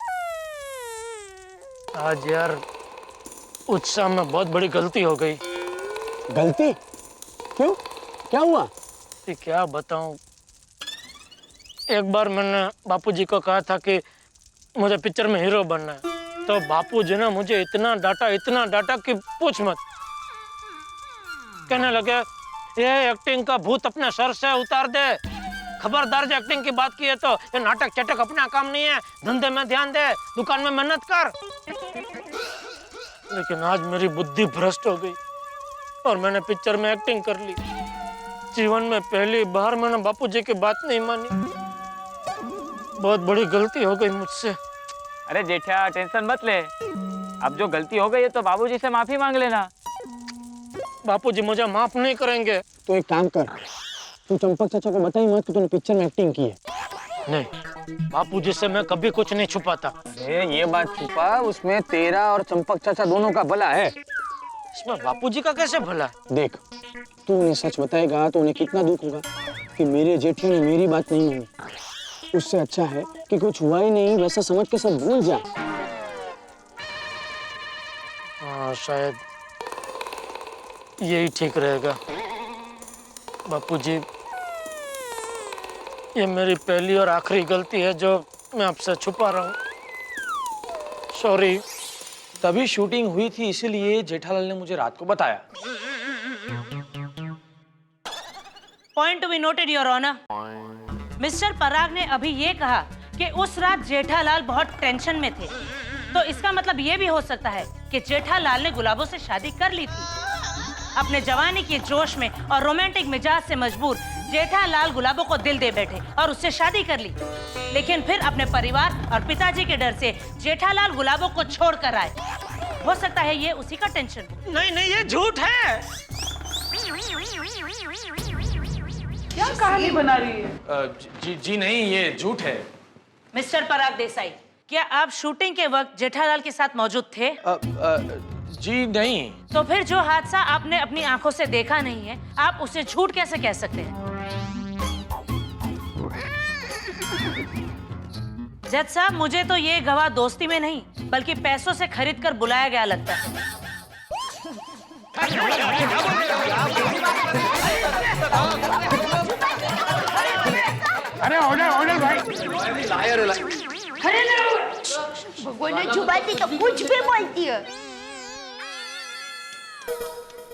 S2: आज यार उत्साह में बहुत बड़ी गलती हो गई।
S13: गलती? क्यों? क्या हुआ?
S2: क्या बताऊं। एक बार मैंने बापूजी को कहा था कि मुझे पिक्चर में हीरो बनना है, तो बापूजी ने मुझे इतना डांटा कि पूछ मत। कहने लगे, ये एक्टिंग का भूत अपने सर से उतार दे, खबरदार जो एक्टिंग की बात की है तो ये नाटक चटक अपना काम नहीं है, धंधे में ध्यान दे, दुकान में मेहनत कर। लेकिन आज मेरी बुद्धि भ्रष्ट हो गई और मैंने पिक्चर में एक्टिंग कर ली। जीवन में पहली बार मैंने बापूजी की बात नहीं मानी। बहुत बड़ी गलती हो गई मुझसे।
S15: अरे जेठा, टेंशन मत ले, अब जो गलती हो गई है तो बाबूजी से माफी मांग लेना।
S2: बापूजी मुझे माफ नहीं करेंगे।
S13: तो एक काम कर, तू चंपक चाचा को बताई मत कि तूने पिक्चर में एक्टिंग की है।
S2: नहीं, बापूजी से मैं कभी कुछ नहीं छुपाता।
S15: ये बात छुपा, उसमें तेरा और चंपक चाचा दोनों का भला है।
S2: इसमें बापूजी का कैसे भला है?
S13: देख, तू उन्हें सच बताएगा तो उन्हें कितना दुख होगा कि मेरे जेठी ने मेरी बात नहीं मानी। उससे अच्छा है कि कुछ हुआ ही नहीं, वैसा समझ के सब भूल जा।
S2: हाँ, शायद यही ठीक रहेगा। बापूजी, ये मेरी पहली और आखिरी गलती है जो मैं आपसे छुपा रहा हूँ। सॉरी।
S13: तभी शूटिंग हुई थी, इसीलिए जेठालाल ने मुझे रात को बताया।
S7: Point to be noted your honour. Mister Parag ने अभी ये कहा कि उस रात जेठालाल बहुत टेंशन में थे, तो इसका मतलब ये भी हो सकता है कि जेठालाल ने गुलाबों से शादी कर ली थी। अपने जवानी के जोश में और रोमांटिक मिजाज से मजबूर जेठालाल गुलाबों को दिल दे बैठे और उससे शादी कर ली, लेकिन फिर अपने परिवार और पिताजी के डर से जेठालाल गुलाबों को छोड़कर आए। हो सकता है ये उसी का टेंशन हो।
S2: नहीं नहीं, ये झूठ है।
S12: क्या कहानी बना रही है?
S13: जी नहीं, ये झूठ है।
S7: मिस्टर पराग देसाई, क्या आप शूटिंग के वक्त जेठालाल के साथ मौजूद थे?
S13: जी नहीं।
S7: तो फिर जो हादसा आपने अपनी आंखों से देखा नहीं है, आप उसे झूठ कैसे कह सकते हैं? जज साहब, मुझे तो ये गवाह दोस्ती में नहीं बल्कि पैसों से खरीद कर बुलाया गया लगता है।
S3: अरे ऑर्डर भाई।
S11: अरे भगवान ने जुबान तो कुछ भी बोलती है।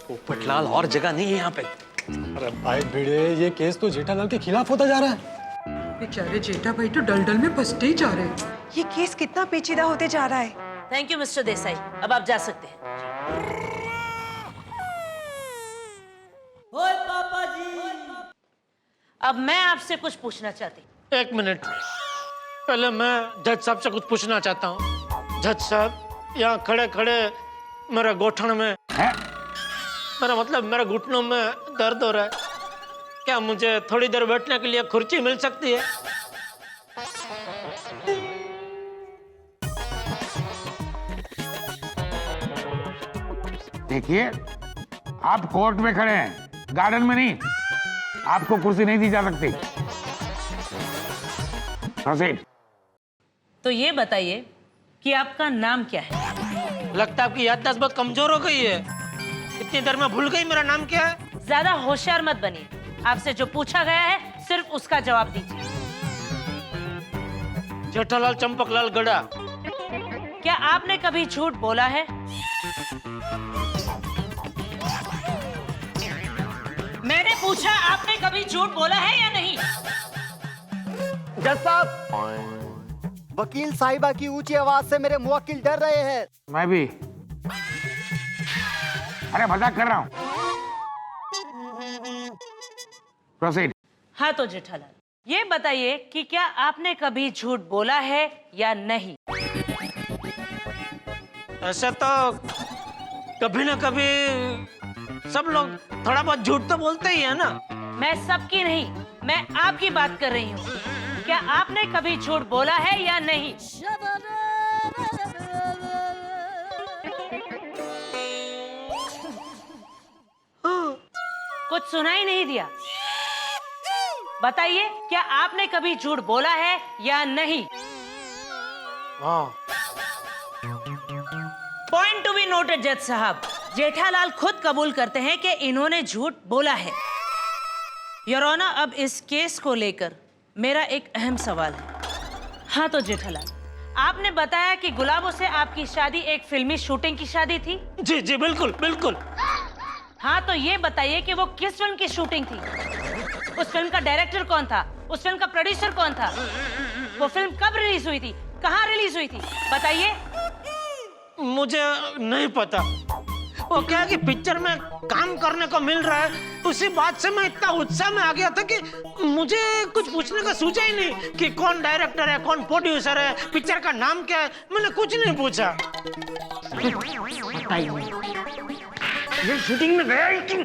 S13: पोपटलाल, और जगह नहीं है यहाँ पे।
S1: अरे भाई भिड़े, ये केस तो जेठालाल के खिलाफ होता जा रहा है।
S12: बेचारे जेठा भाई तो डल में फंसते ही जा रहे हैं। ये केस कितना पेचीदा होते जा रहा है।
S7: थैंक यू मिस्टर देसाई, अब आप जा सकते हैं। ओए पापा जी, अब मैं आपसे कुछ पूछना चाहती हूँ।
S2: एक मिनट, पहले मैं जज साहब से कुछ पूछना चाहता हूँ। जज साहब, यहाँ खड़े खड़े मेरे गोठन में
S3: है?
S2: मेरा मतलब मेरे घुटनों में दर्द हो रहा है, क्या मुझे थोड़ी देर बैठने के लिए कुर्सी मिल सकती है?
S3: देखिए, आप कोर्ट में खड़े हैं, गार्डन में नहीं। आपको कुर्सी नहीं दी जा सकती। प्रोसीड।
S7: तो ये बताइए कि आपका नाम क्या है?
S2: लगता है आपकी याददाश्त बहुत कमजोर हो गई है। इतनी देर में भूल गई मेरा नाम क्या है?
S7: ज्यादा होशियार मत बनिए। आपसे जो पूछा गया है सिर्फ उसका जवाब दीजिए।
S2: जेठालाल चंपकलाल गड़ा।
S7: क्या आपने कभी झूठ बोला है? मैंने पूछा, आपने कभी झूठ बोला है या नहीं?
S4: जज साहब, वकील साहिबा की ऊंची आवाज से मेरे मुवक्किल डर रहे हैं।
S3: मैं भी। अरे मजाक कर रहा हूँ। प्रोसीड।
S7: हाँ तो जेठालाल, ये बताइए कि क्या आपने कभी झूठ बोला है या नहीं?
S2: ऐसे तो कभी ना कभी सब लोग थोड़ा बहुत झूठ तो बोलते ही है ना।
S7: मैं सबकी नहीं, मैं आपकी बात कर रही हूँ। क्या आपने कभी झूठ बोला है या नहीं? कुछ सुनाई नहीं दिया। बताइए, क्या आपने कभी झूठ बोला है या नहीं?
S2: हाँ।
S7: पॉइंट टू बी नोटेड जज साहब, जेठालाल खुद कबूल करते हैं कि इन्होंने झूठ बोला है। योर ऑनर, अब इस केस को लेकर मेरा एक अहम सवाल है। हाँ तो जेठालाल, आपने बताया कि गुलाबों से आपकी शादी एक फिल्मी शूटिंग की शादी थी।
S2: जी जी बिल्कुल बिल्कुल।
S7: हाँ तो ये बताइए कि वो किस फिल्म की शूटिंग थी? उस फिल्म का डायरेक्टर कौन था? उस फिल्म का प्रोड्यूसर कौन था? वो फिल्म कब रिलीज हुई थी? कहाँ रिलीज हुई थी? बताइए।
S2: मुझे नहीं पता। वो क्या है कि पिक्चर में काम करने को मिल रहा है, उसी बात से मैं इतना उत्साह में आ गया था कि मुझे कुछ पूछने का सूझा ही नहीं कि कौन डायरेक्टर है, कौन प्रोड्यूसर है, पिक्चर का नाम क्या है। मैंने कुछ नहीं पूछा।
S3: ये शूटिंग में गया ही क्यों?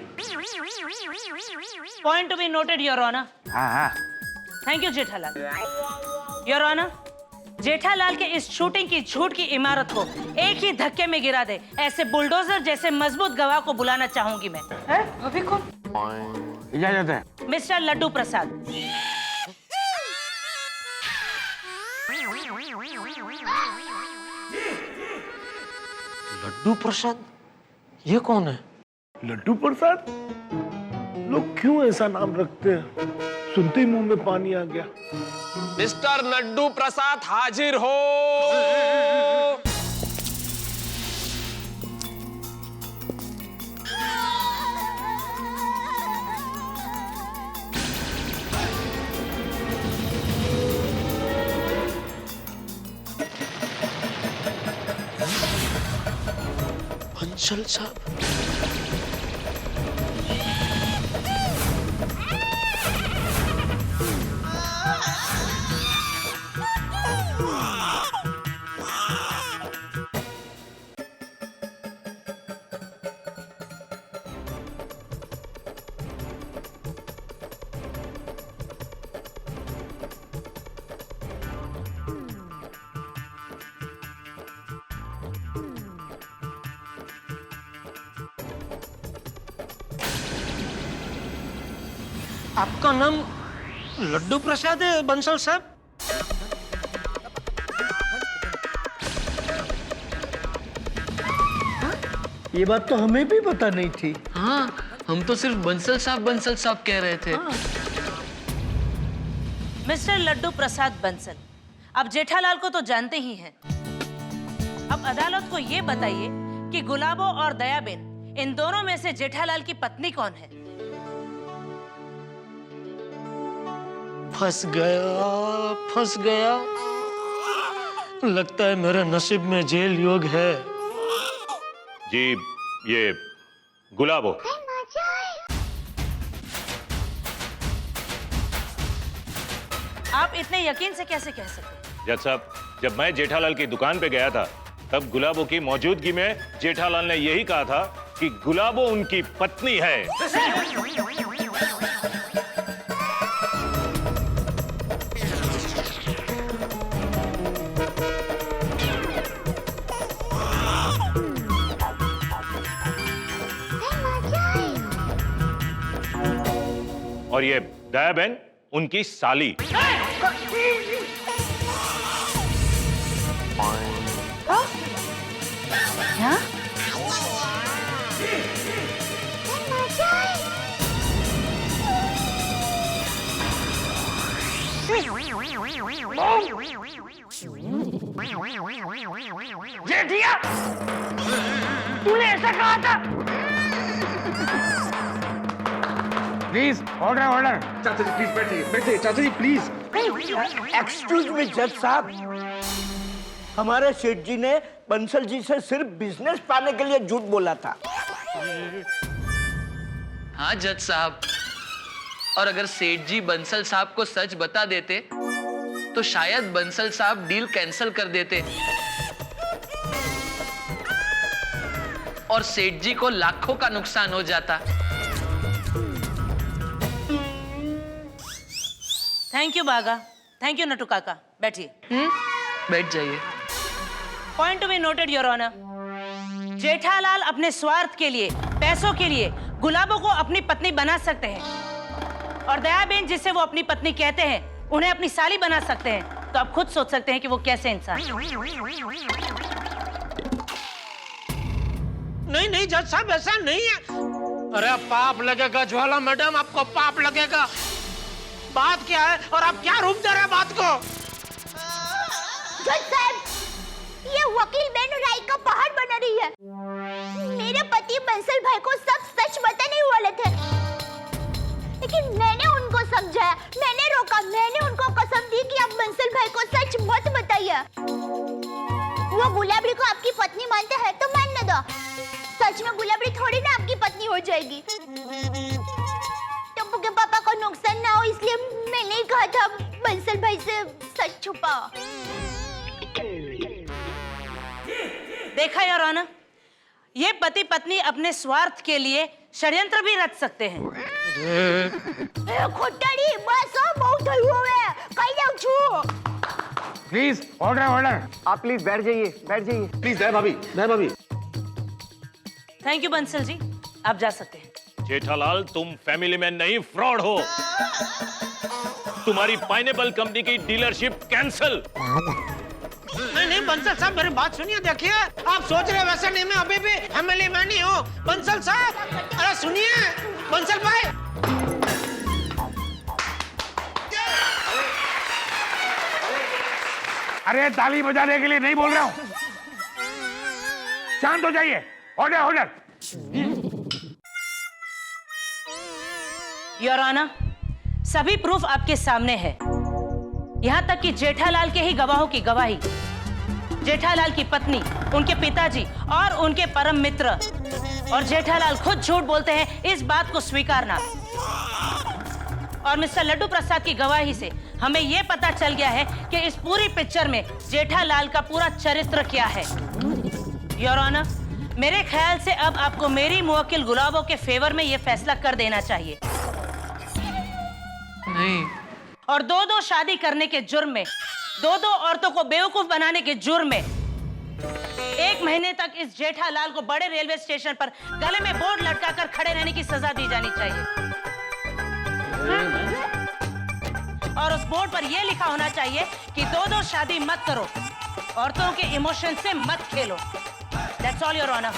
S7: Point to be noted your honour.
S3: हाँ।
S7: Thank you Jethalal. Your honour, Jethalal के इस शूटिंग की झूठ की इमारत को एक ही धक्के में गिरा दे, ऐसे बुलडोजर जैसे मजबूत गवाह को बुलाना चाहूंगी मैं।
S12: अभी कौन?
S3: इजाजत है।
S7: मिस्टर लड्डू प्रसाद।
S2: लड्डू प्रसाद? ये कौन है?
S9: लड्डू प्रसाद? लोग क्यों ऐसा नाम रखते हैं? सुनते ही मुंह में पानी आ गया।
S5: मिस्टर लड्डू प्रसाद हाजिर हो।
S2: बंसल साहब, आपका नाम लड्डू प्रसाद है बंसल साहब?
S10: ये बात तो हमें भी पता नहीं थी।
S15: हाँ, हम तो सिर्फ बंसल साहब कह रहे थे।
S7: मिस्टर लड्डू प्रसाद बंसल, आप जेठालाल को तो जानते ही हैं। अब अदालत को ये बताइए कि गुलाबो और दयाबेन, इन दोनों में से जेठालाल की पत्नी कौन है?
S2: फंस गया। लगता है मेरे नसीब में जेल योग है।
S16: जी, ये गुलाबो।
S7: आप इतने यकीन से कैसे कह सकते हैं?
S16: जज साहब, जब मैं जेठालाल की दुकान पे गया था तब गुलाबो की मौजूदगी में जेठालाल ने यही कहा था कि गुलाबो उनकी पत्नी है। और ये दयाबेन उनकी साली।
S2: जेठिया, तूने ऐसा कहा था?
S3: Please order.
S9: चाचा जी प्लीज बैठिए चाचा जी प्लीज।
S10: एक्सक्यूज मी जज साहब, हमारे सेठ जी ने बंसल जी से सिर्फ बिजनेस पाने के लिए झूठ बोला था।
S15: हाँ जज साहब, और अगर सेठ जी बंसल साहब को सच बता देते तो शायद बंसल साहब डील कैंसिल कर देते और सेठ जी को लाखों का नुकसान हो जाता।
S7: Thank you Bagha, thank you Natu काका। बैठिए।
S15: बैठ जाइए।
S7: Point to be noted your honour, Jethalal अपने स्वार्थ के लिए, पैसों के लिए गुलाबों को अपनी पत्नी बना सकते हैं और दयाबेन, जिसे वो अपनी पत्नी कहते हैं, उन्हें अपनी साली बना सकते हैं। तो आप खुद सोच सकते हैं कि वो कैसे इंसान है।
S2: नहीं जज साहब, ऐसा नहीं है। अरे पाप लगेगा ज्वाला मैडम, आपको पाप लगेगा। बात क्या है और आप क्या रूप दे रहे हैं बात को?
S11: जज साहब, ये वकील बेनू राय का पहाड़ बना रही है। मेरे पति बंसल भाई को सब सच बताने वाले थे, लेकिन मैंने उनको समझाया, मैंने रोका, मैंने उनको कसम दी कि आप बंसल भाई को सच मत बताइए। वो गुलाबड़ी को आपकी पत्नी मानते हैं तो मानने दो। सच में गुलाबड़ी थोड़ी ना आपकी पत्नी हो जाएगी। टप्पू के पापा को नुकसान ना हो इसलिए मैंने ही कहा था बंसल भाई से सच छुपा।
S7: देखा योर ऑनर, ये पति पत्नी अपने स्वार्थ के लिए षड्यंत्र भी रच सकते हैं।
S11: खोटाड़ी बस बहुत हुए कहीं जाऊं छू।
S3: Please order.
S4: आप प्लीज बैठ जाइए।
S9: प्लीज दया भाभी।
S7: थैंक यू बंसल जी, आप जा सकते हैं।
S16: जेठालाल, तुम फैमिली मैन नहीं, फ्रॉड हो। तुम्हारी पाइनएप्पल कंपनी की डीलरशिप कैंसिल।
S2: नहीं बंसल साहब, मेरी बात सुनिए। देखिए, आप सोच रहे वैसे नहीं, मैं अभी भी फैमिली मैन ही हूँ। बंसल साहब, अरे सुनिए बंसल भाई।
S3: अरे ताली बजाने के लिए नहीं बोल रहा हूं। शांत हो जाइए। Order order.
S7: योर ऑनर, सभी प्रूफ आपके सामने है, यहाँ तक कि जेठालाल के ही गवाहों की गवाही, जेठालाल की पत्नी, उनके पिताजी और उनके परम मित्र, और जेठालाल खुद झूठ बोलते हैं इस बात को स्वीकारना। और मिस्टर लड्डू प्रसाद की गवाही से हमें यह पता चल गया है कि इस पूरी पिक्चर में जेठालाल का पूरा चरित्र क्या है। योर ऑनर, मेरे ख्याल से अब आपको मेरी मुवक्किल गुलाबो के फेवर में यह फैसला कर देना चाहिए।
S15: नहीं।
S7: और दो शादी करने के जुर्म में, दो औरतों को बेवकूफ बनाने के जुर्म में 1 महीने तक इस जेठालाल को बड़े रेलवे स्टेशन पर गले में बोर्ड लटकाकर खड़े रहने की सजा दी जानी चाहिए। और उस बोर्ड पर यह लिखा होना चाहिए कि दो शादी मत करो, औरतों के इमोशन से मत खेलो। That's all, Your Honor.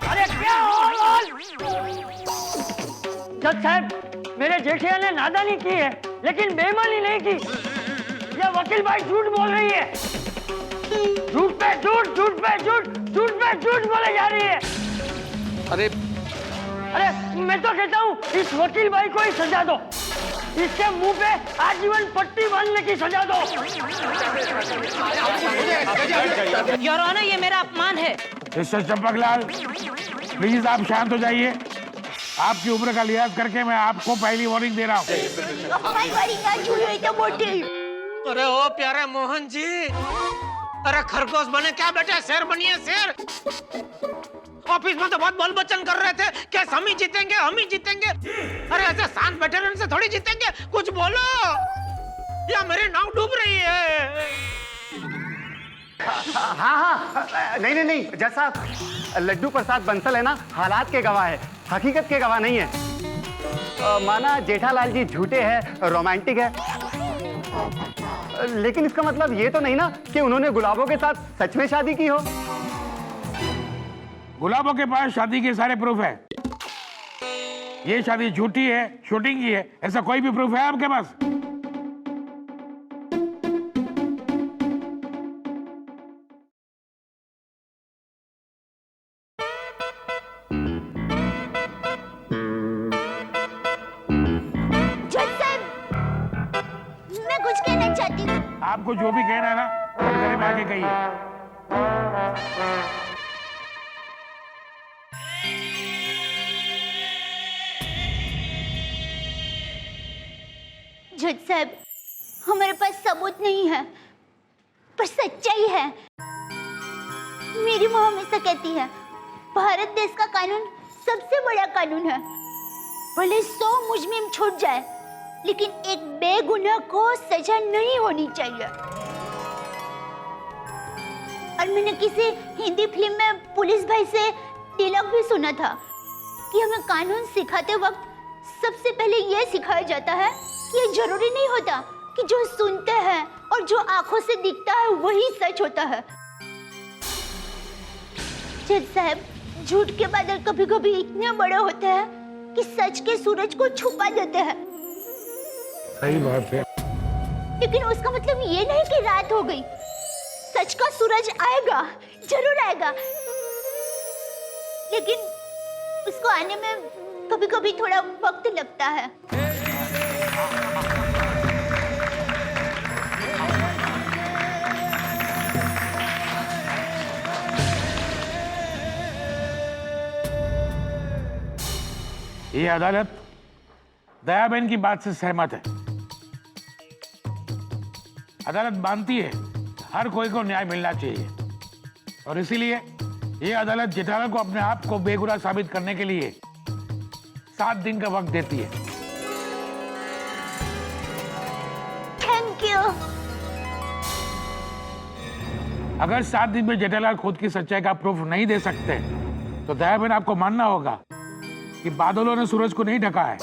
S8: अरे क्या जज साहब, मेरे जेठिया ने नादानी की है लेकिन बेईमानी नहीं की। ये वकील भाई झूठ बोल रही है, झूठ पे झूठ, झूठ पे झूठ, झूठ पे झूठ बोले जा रही है।
S5: अरे
S8: मैं तो कहता हूँ इस वकील भाई को ही सजा दो, इसके मुंह पे आजीवन पट्टी बांधने की सजा दो।
S7: योर ऑनर, ये मेरा अपमान है।
S3: मिस्टर चंपकलाल, प्लीज आप शांत हो जाइए। आपकी उम्र का लिहाज करके मैं आपको पहली वार्निंग दे रहा हूँ।
S2: अरे ओ प्यारे मोहन जी, अरे खरगोश बने क्या बेटे, शेर बनिए शेर। ऑफिस में तो बहुत बोल बच्चन कर रहे थे कि हम ही जीतेंगे, हम ही जीतेंगे। अरे ऐसे शांत बैठे रहने से थोड़ी जीतेंगे, कुछ बोलो या मेरी नाव डूब रही है।
S4: हाँ, नहीं जज साहब, लड्डू प्रसाद बंसल है ना, हालात के गवाह है, हकीकत के गवाह नहीं है। माना जेठालाल जी झूठे हैं, रोमांटिक है, लेकिन इसका मतलब ये तो नहीं ना कि उन्होंने गुलाबों के साथ सच में शादी की हो।
S3: गुलाबों के पास शादी के सारे प्रूफ है। ये शादी झूठी है, शूटिंग की है, ऐसा कोई भी प्रूफ है आपके पास?
S11: मैं कुछ कहना चाहती हूँ।
S3: आपको जो भी कहना है ना, घर में आके कहिए।
S11: जज साहब, हमारे पास सबूत नहीं है पर सच्चाई है। मेरी माँ हमेशा कहती है, भारत देश का कानून सबसे बड़ा कानून है। भले 100 मुजरिम छूट जाए, लेकिन एक बेगुनाह को सजा नहीं होनी चाहिए। और मैंने किसी हिंदी फिल्म में पुलिस भाई से डायलॉग भी सुना था कि हमें कानून सिखाते वक्त सबसे पहले यह सिखाया जाता है कि ये जरूरी नहीं होता कि जो सुनते हैं और जो आंखों से दिखता है वही सच होता है। जज साहब, झूठ के बादल कभी कभी इतने बड़े होते हैं कि सच के सूरज को छुपा देते हैं।
S3: सही बात है।
S11: लेकिन उसका मतलब ये नहीं कि रात हो गई। सच का सूरज आएगा, जरूर आएगा, लेकिन उसको आने में कभी कभी थोड़ा वक्त लगता है।
S3: ये अदालत दयाबेन की बात से सहमत है। अदालत मानती है हर कोई को न्याय मिलना चाहिए, और इसीलिए ये अदालत जेठालाल को अपने आप को बेगुनाह साबित करने के लिए 7 दिन का वक्त देती है।
S11: Thank you.
S3: अगर 7 दिन में जेठालाल खुद की सच्चाई का प्रूफ नहीं दे सकते, तो दयाबेन आपको मानना होगा कि बादलों ने सूरज को नहीं ढका है।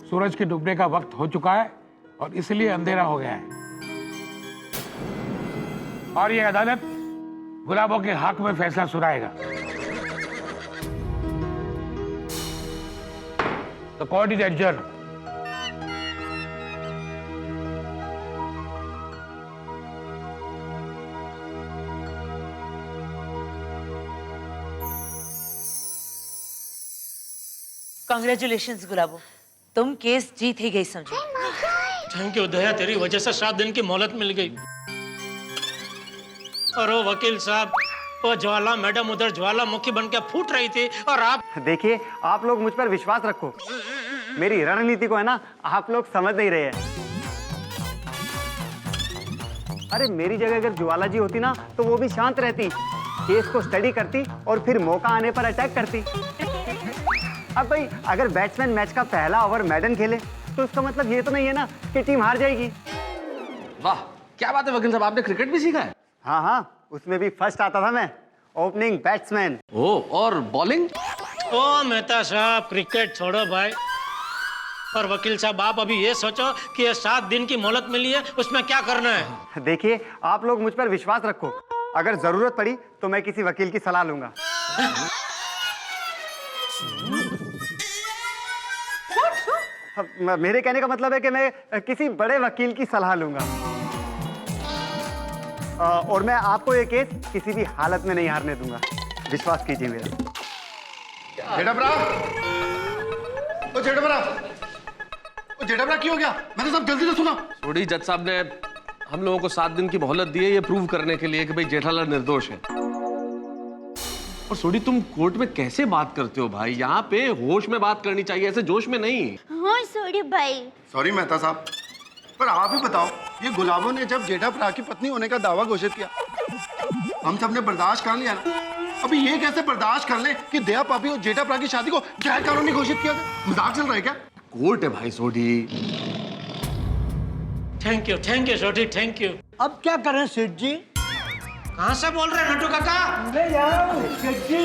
S3: सूरज के डूबने का वक्त हो चुका है और इसलिए अंधेरा हो गया है। और ये अदालत गुलाबों के हक में फैसला सुनाएगा। The court is adjourned.
S7: Congratulations Gulabo, तुम केस जीत ही गई समझो।
S2: थैंक यू दया, तेरी वजह से 7 दिन की मोहलत मिल गई। और वो वकील साहब, वो ज्वाला मैडम उधर ज्वालामुखी बन के फूट रही थी और आप।
S4: देखिए, आप लोग मुझ पर विश्वास रखो। मेरी रणनीति को है ना, आप लोग समझ नहीं रहे हैं। अरे मेरी जगह अगर ज्वाला जी होती ना, तो वो भी शांत रहती, केस को स्टडी करती और फिर मौका आने पर अटैक करती। अब भाई, अगर बैट्समैन मैच का पहला ओवर मैडन खेले तो इसका मतलब ये तो नहीं है ना कि टीम हार जाएगी।
S5: वाह, क्या बात है वकील साहब, आपने क्रिकेट भी सीखा है?
S4: हाँ हाँ, उसमें भी फर्स्ट आता था मैं, ओपनिंग बैट्समैन।
S5: ओ, और बॉलिंग?
S2: ओ मेहता साहब, क्रिकेट छोड़ो भाई। और वकील साहब, आप अभी ये सोचो कि ये 7 दिन की मोहलत मिली है, उसमें क्या करना है।
S4: देखिए, आप लोग मुझ पर विश्वास रखो, अगर जरूरत पड़ी तो मैं किसी वकील की सलाह लूंगा। मेरे कहने का मतलब है कि मैं किसी बड़े वकील की सलाह लूंगा। और मैं आपको ये केस किसी भी हालत में नहीं हारने दूंगा, विश्वास कीजिए मेरा।
S17: जेठाभरा, ओ जेठाभरा, ओ जेठाभरा, क्या हो गया? मैंने सब जल्दी से सुना।
S5: थोड़ी जज साहब ने हम लोगों को 7 दिन की मोहलत दी है ये प्रूव करने के लिए कि भाई जेठालाल निर्दोष है। और सोडी, तुम कोर्ट में कैसे बात करते हो भाई? यहाँ पे होश में बात करनी चाहिए, ऐसे जोश में नहीं।
S11: हाँ सोडी भाई।
S17: सॉरी मेहता साहब, पर आप ही बताओ, ये गुलाबों ने जब जेठाभरा की पत्नी होने का दावा घोषित किया, हम सब ने बर्दाश्त कर लिया ना। अभी ये कैसे बर्दाश्त कर ले कि दया पापी और जेठाभरा की शादी को गैर कानूनी घोषित किया? मजाक चल रहा है क्या?
S5: कोर्ट है भाई Sodhi.
S2: Thank you Sodhi, thank you.
S10: अब क्या करें सेठ जी?
S2: कहाँ से बोल रहे हैं नटू काका?
S10: मैं यहाँ हूँ सेठ जी,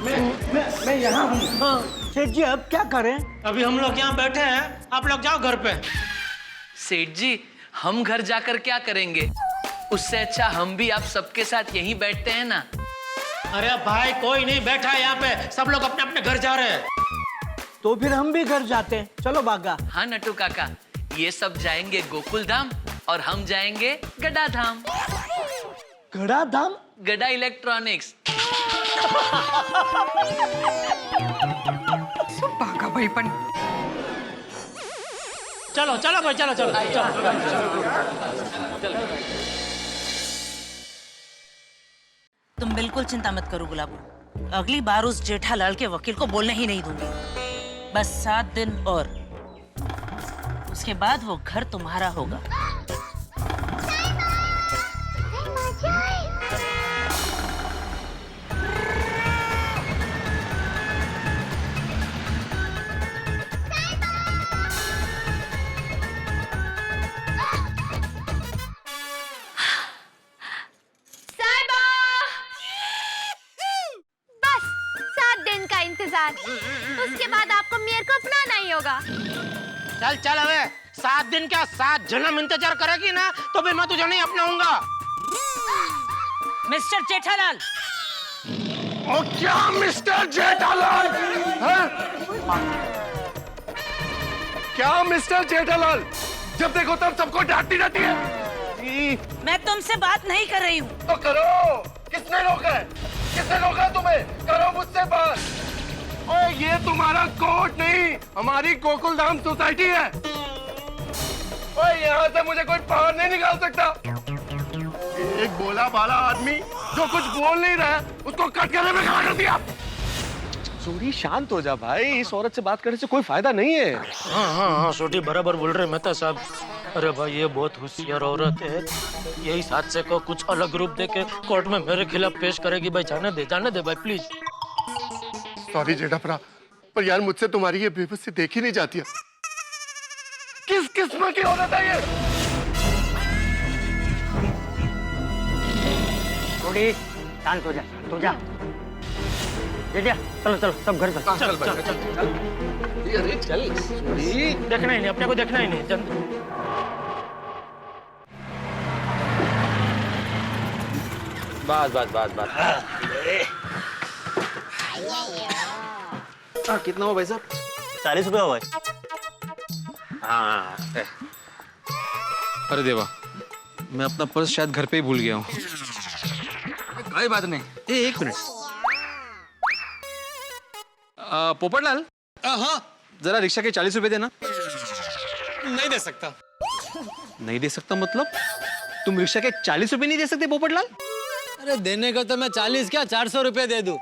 S10: मैं यहाँ हूँ। हाँ सेठ जी, अब क्या करें?
S2: अभी हम लोग यहाँ बैठे हैं, आप लोग जाओ घर पे।
S15: सेठ जी, हम घर जाकर क्या करेंगे? उससे अच्छा हम भी आप सबके साथ यहीं बैठते हैं ना।
S2: अरे भाई, कोई नहीं बैठा है यहाँ पे, सब लोग अपने अपने घर जा रहे हैं।
S10: तो फिर हम भी घर जाते हैं, चलो बागा।
S15: हाँ नटू काका, ये सब जाएंगे गोकुल धाम और हम जाएंगे गड्ढा धाम।
S10: गड़ा धाम?
S15: गड्ढा इलेक्ट्रॉनिक्स।
S14: बागा भाई पण।
S2: चलो चलो भाई, चलो चलो चलो।
S7: तुम बिल्कुल चिंता मत करो गुलाबो, अगली बार उस जेठालाल के वकील को बोलने ही नहीं दूंगी। बस 7 दिन और, उसके बाद वो घर तुम्हारा होगा।
S6: उसके बाद आपको मेरे को अपनाना ही होगा।
S2: चल चल, अबे 7 दिन क्या 7 जन्म इंतजार करेगी ना, तो फिर मैं तुझे नहीं अपनाऊंगा।
S7: मिस्टर जेठालाल।
S17: ओ क्या मिस्टर जेठालाल? क्या मिस्टर जेठालाल? जब देखो तब सबको डांटती रहती है।
S7: मैं तुमसे बात नहीं कर रही हूँ।
S17: तो करो, किसने रोका है? किसने रोका तुम्हें? करो मुझसे बात। ओए, ये तुम्हारा कोर्ट नहीं, हमारी गोकुल धाम सोसाइटी है। ओए, यहाँ से मुझे कोई बाहर नहीं निकाल सकता। एक बोला बाला आदमी जो कुछ बोल नहीं रहा है, उसको कटघरे में खड़ा कर दिया।
S5: सोडी, शांत हो जा भाई, इस औरत से बात करने से कोई फायदा नहीं है।
S2: हाँ सोडी बराबर बोल रहे मेहता साहब। अरे भाई, ये बहुत होशियार औरत है, यही हादसे को कुछ अलग रूप देके कोर्ट में मेरे खिलाफ पेश करेगी। भाई जाने दे भाई प्लीज।
S17: सॉरी जेठाभरा, पर यार मुझसे तुम्हारी ये बेबसी देखी नहीं जाती है। किस किस्म की औरत है ये?
S4: थोड़ी शांत हो जा, तो जा। चलो चलो, सब घर चल।
S2: चल चल चल।
S5: अरे चल सोडी,
S2: देखना ही नहीं, अपने को देखना ही नहीं।
S5: बस। कितना हुआ भाई साहब?
S4: 40 रुपए हुआ।
S5: हाँ।
S1: अरे देवा, मैं अपना पर्स शायद घर पे ही भूल गया हूँ।
S18: कोई बात नहीं।
S1: 1 मिनट। पोपटलाल,
S18: हाँ
S1: जरा रिक्शा के 40 रुपए देना।
S19: नहीं दे सकता।
S1: नहीं दे सकता मतलब? तुम रिक्शा के 40 रुपए नहीं दे सकते पोपटलाल?
S19: अरे देने को तो मैं 40 क्या 400 रुपए दे दूं,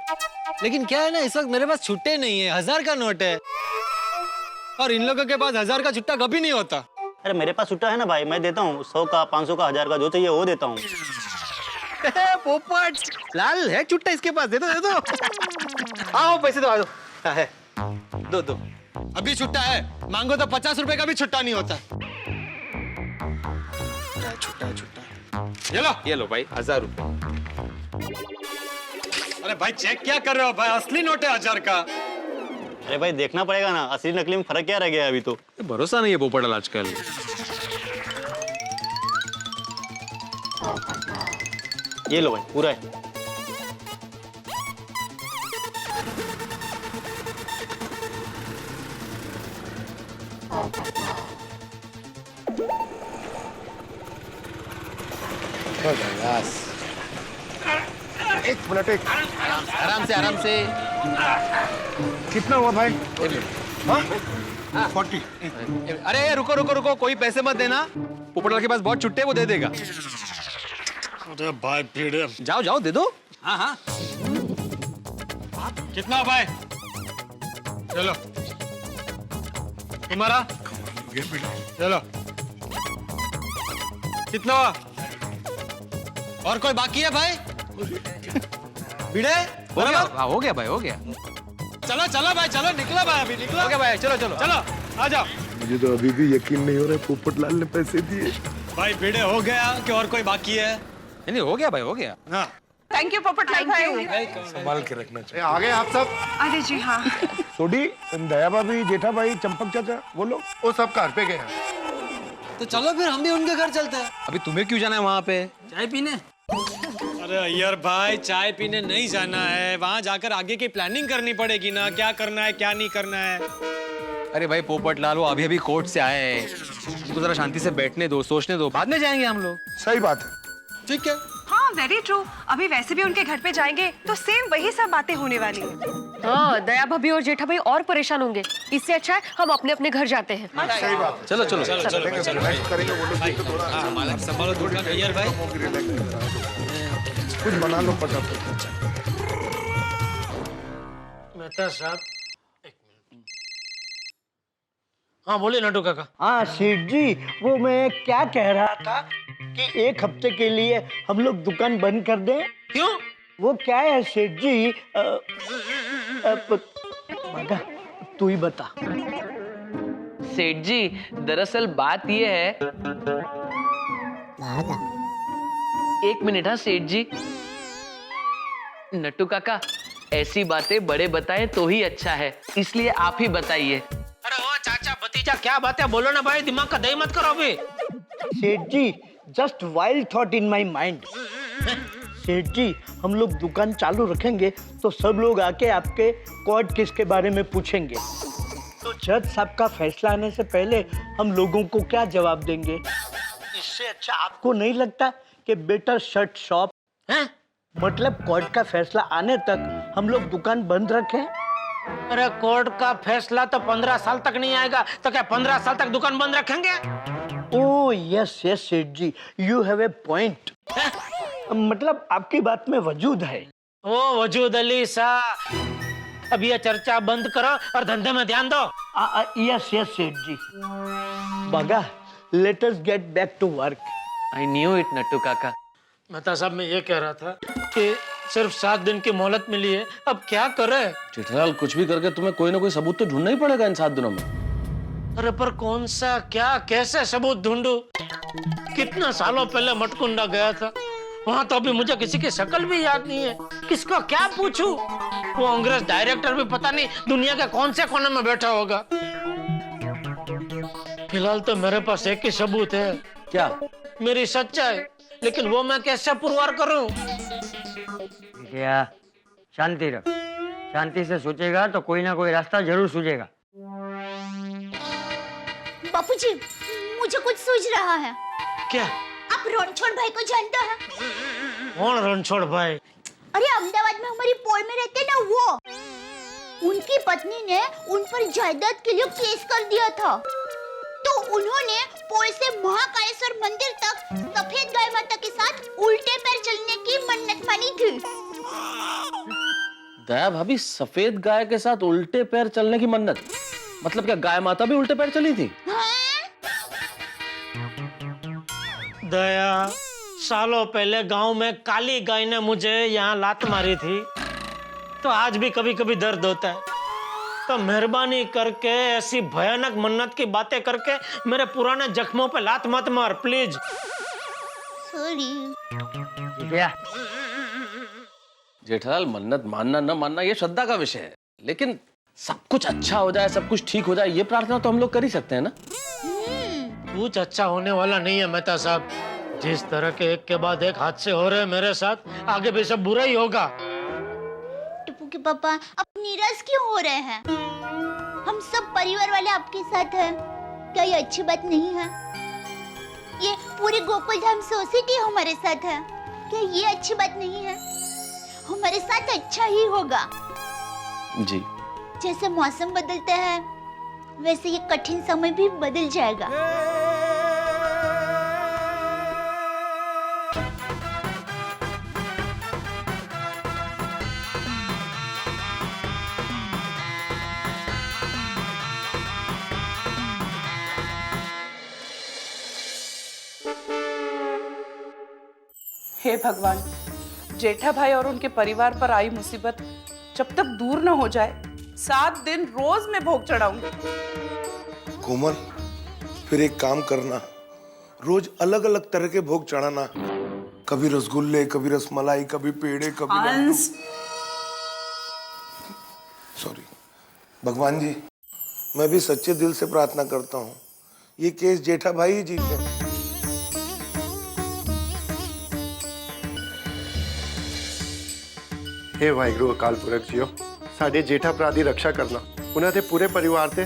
S19: लेकिन क्या है ना, इस वक्त मेरे पास छुट्टे नहीं है, 1000 का नोट है और इन लोगों के पास 1000 का छुट्टा कभी नहीं होता।
S4: अरे मेरे पास छुट्टा है ना भाई, मैं देता हूँ 100 का 500 का 1000 का जो चाहिए वो देता हूँ।
S1: पोपट लाल है छुट्टा इसके पास, दे दो। आओ पैसे दो, आ दो। हाँ, है दो।
S19: अभी छुट्टा है, मांगो तो 50 रुपए का भी छुट्टा नहीं होता।
S1: छुट्टा ये लो भाई 1000 रुपए।
S19: अरे भाई चेक क्या कर रहे हो भाई, असली नोट है 1000 का।
S4: अरे भाई देखना पड़ेगा ना, असली नकली में फर्क क्या रह गया अभी तो।
S1: भरोसा नहीं है पोपटलाल आजकल।
S4: ये लो भाई पूरा है।
S9: एक मिनट, एक
S1: आराम से।
S9: कितना हुआ भाई? 40।
S1: अरे रुको, कोई पैसे मत देना। पोपटलाल के पास बहुत छुट्टे, वो दे देगा।
S2: अरे भाई भीड़,
S1: जाओ दे दो।
S19: हाँ। कितना भाई? चलो तुम्हारा चलो। कितना हुआ? और कोई बाकी है भाई? भिड़े
S1: हो गया भाई, हो गया।
S19: चलो भाई, चलो निकलो भाई, अभी निकलो।
S1: ओके भाई, चलो
S19: आ जाओ।
S9: मुझे तो अभी भी यकीन नहीं हो रहा है पोपटलाल ने पैसे दिए।
S19: भाई भिड़े हो गया कि और कोई बाकी है?
S1: नहीं, हो गया भाई, हो गया।
S19: हाँ
S14: थैंक यू पोपटलाल भाई।
S9: संभाल के रखना चाहिए। आ गए आप सब?
S14: अरे जी हाँ।
S9: सोडी, दया भाभी, जेठा भाई, चंपक चाचा, वो लोग वो सब घर पे गए।
S19: तो चलो फिर हम भी उनके घर चलते हैं।
S1: अभी तुम्हें क्यों जाना है वहाँ पे?
S19: चाय पीने? अरे अय्यर भाई, चाय पीने नहीं जाना है, वहाँ जाकर आगे की प्लानिंग करनी पड़ेगी ना, क्या करना है क्या नहीं करना है।
S1: अरे भाई पोपटलाल, वो अभी कोर्ट से आए हैं, उनको जरा शांति से बैठने दो, सोचने दो, बाद में जाएंगे हम लोग।
S9: सही बात है।
S19: ठीक है।
S14: हाँ वेरी ट्रू। अभी वैसे भी उनके घर पे जाएंगे तो सेम वही सब बातें होने वाली हैं।
S6: हाँ, दया भाभी और जेठा भाई और परेशान होंगे, इससे अच्छा है हम अपने अपने घर जाते हैं।
S9: सही बात है।
S1: चलो
S9: करेंगे वो लोग।
S19: संभालो थोड़ा अय्यर भाई,
S9: कुछ बना लो फटाफट।
S2: मेहता साहब, एक मिनट। हाँ बोलिए नटू काका।
S10: हाँ सेठ जी, वो मैं क्या कह रहा था कि 1 हफ्ते के लिए हम लोग दुकान बंद कर दें।
S2: क्यों?
S10: वो क्या है सेठ जी, तू ही बता।
S15: सेठ जी, दरअसल बात ये है। एक मिनट। हाँ सेठ जी। नट्टू काका, ऐसी बातें बड़े बताएं तो ही अच्छा है, इसलिए आप ही बताइए।
S2: अरे ओ चाचा भतीजा, क्या बात है, बोलो ना भाई, दिमाग का दही मत करो अभी।
S10: Seth ji, just wild thought in my mind. Seth ji, हम लोग दुकान चालू रखेंगे तो सब लोग आके आपके कोर्ट केस के बारे में पूछेंगे, तो जज साहब का फैसला आने से पहले हम लोगों को क्या जवाब देंगे? इससे अच्छा आपको नहीं लगता कि बेटर शट शॉप है? मतलब कोर्ट का फैसला आने तक हम लोग दुकान बंद रखें।
S2: अरे कोर्ट का फैसला तो 15 साल तक नहीं आएगा, तो क्या 15 साल तक दुकान बंद रखेंगे?
S10: Oh yes yes Seth ji, you have a point. मतलब आपकी बात में वजूद है।
S2: ओ वजूद अली साहब, अब ये चर्चा बंद करो और धंधे में ध्यान दो।
S10: Yes yes Seth ji. Bagha, let us get back to work.
S15: I knew it Nattu काका।
S2: मेहता साहब, मैं ये कह रहा था कि सिर्फ 7 दिन की मोहलत मिली है, अब क्या करें?
S5: जेठालाल, कुछ भी करके तुम्हें कोई ना कोई सबूत तो ढूंढना ही पड़ेगा इन 7 दिनों में।
S2: अरे पर कौन सा, क्या, कैसे सबूत ढूंढूं? कितना सालों पहले मटकुंडा गया था, वहां तो अभी मुझे किसी की शक्ल भी याद नहीं है। किसको क्या पूछूं? वो अंग्रेज डायरेक्टर भी पता नहीं दुनिया के कौन से कोने में बैठा होगा। फिलहाल तो मेरे पास एक ही सबूत है।
S5: क्या?
S2: मेरी सच्चाई, लेकिन वो मैं कैसे पुरवार करूं?
S8: क्या शांति रख, शांति से सोचेगा तो कोई ना कोई रास्ता जरूर सूझेगा।
S11: बापूजी, मुझे कुछ सूझ रहा है।
S2: क्या?
S11: आप रणछोड़ भाई को जानते हैं?
S2: कौन रणछोड़ भाई?
S11: अरे अहमदाबाद में हमारी पोल में रहते ना वो। उनकी पत्नी ने उन पर जायदाद के लिए केस कर दिया था, तो उन्होंने पोल से महाकालेश्वर मंदिर तक सफेद गाय माता के साथ उल्टे पैर चलने की मन्नत मानी थी।
S5: दया भाभी, सफेद गाय के साथ उल्टे पैर चलने की मन्नत, मतलब क्या गाय माता भी उल्टे पैर चली थी?
S2: दया, सालों पहले गांव में काली गाय ने मुझे यहाँ लात मारी थी, तो आज भी कभी कभी दर्द होता है। तो मेहरबानी करके ऐसी भयानक मन्नत की बातें करके मेरे पुराने जख्मों पे लात मत मार प्लीज।
S11: सॉरी।
S5: जेठालाल, मन्नत मानना न मानना ये श्रद्धा का विषय है, लेकिन सब कुछ अच्छा हो जाए, सब कुछ ठीक हो जाए, ये प्रार्थना तो हम लोग कर ही सकते हैं ना।
S2: कुछ अच्छा होने वाला नहीं है मेहता साहब। जिस तरह के एक के बाद एक हादसे हो रहे हैं मेरे साथ, आगे भी सब बुरा ही होगा।
S11: टिप्पू के पापा, आप निराश क्यों हो रहे हैं? हम सब परिवार वाले आपके साथ हैं। क्या ये अच्छी बात नहीं है? ये पूरी गोकुलधाम सोसाइटी हमारे साथ है। क्या ये अच्छी बात नहीं है? हमारे साथ अच्छा ही होगा।
S5: जी।
S11: जैसे मौसम बदलते हैं, वैसे ये कठिन समय भी बदल जाएगा।
S12: हे भगवान, जेठा भाई और उनके परिवार पर आई मुसीबत जब तक दूर न हो जाए, 7 दिन रोज मैं भोग चढ़ाऊंगी।
S9: कोमल, फिर एक काम करना, रोज अलग अलग तरह के भोग चढ़ाना। कभी रसगुल्ले, कभी रसमलाई, कभी पेड़े, कभी लड्डू। सॉरी भगवान जी, मैं भी सच्चे दिल से प्रार्थना करता हूँ ये केस जेठा भाई ही जीते।
S17: हे वाहिगुरु अकाल पुरख जियो, साडे जेठा भरा दी रक्षा करना, उन्हां दे पूरे परिवार ते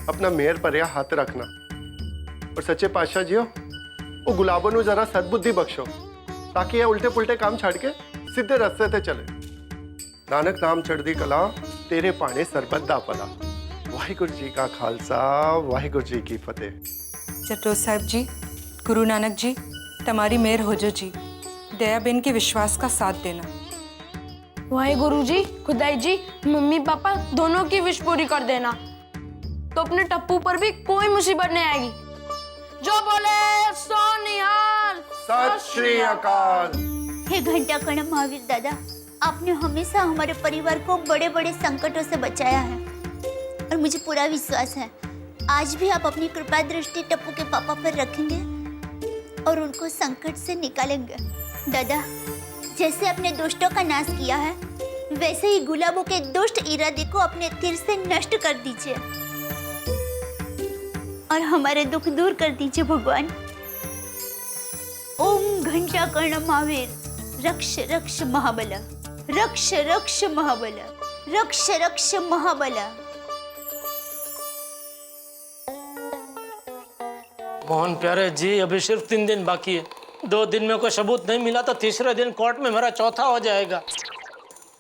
S17: अपना मेहर भरिया हाथ रखना। और सच्चे पातशाह जियो, वो गुलाबों नू जरा सद्बुद्धि बख्शो, ताकि ये उल्टे पुल्टे काम छड़ के सीधे रास्ते ते चले। नानक नाम चढ़दी कला, तेरे पाने सरबत दा भला। वाहिगुरु जी का खालसा, वाहिगुरु जी की फतेह।
S20: चटोर साहब जी, गुरु नानक जी, तमारी मेहर हो जो जी। दयाबेन के विश्वास का साथ देना।
S21: वाहेगुरु जी, खुदाई जी, मम्मी पापा दोनों की विश पूरी कर देना, तो अपने टप्पू पर भी कोई मुसीबत नहीं आएगी। जो बोले सो निहाल।
S17: सत श्री अकाल।
S11: हे घंटा कर्ण महावीर दादा, आपने हमेशा हमारे परिवार को बड़े बड़े संकटों से बचाया है, और मुझे पूरा विश्वास है आज भी आप अपनी कृपा दृष्टि टप्पू के पापा पर रखेंगे और उनको संकट से निकालेंगे। दादा, जैसे अपने दुष्टों का नाश किया है, वैसे ही गुलाबों के दुष्ट इरादे को अपने तीर से नष्ट कर दीजिए और हमारे दुख दूर कर दीजिए भगवान। ओम घंटा कर्ण महावीर, रक्ष रक्ष महाबल, रक्ष रक्ष महाबल, रक्ष रक्ष महाबल।
S2: मोहन प्यारे जी, अभी सिर्फ 3 दिन बाकी है। 2 दिन में कोई सबूत नहीं मिला तो तीसरे दिन कोर्ट में मेरा चौथा हो जाएगा।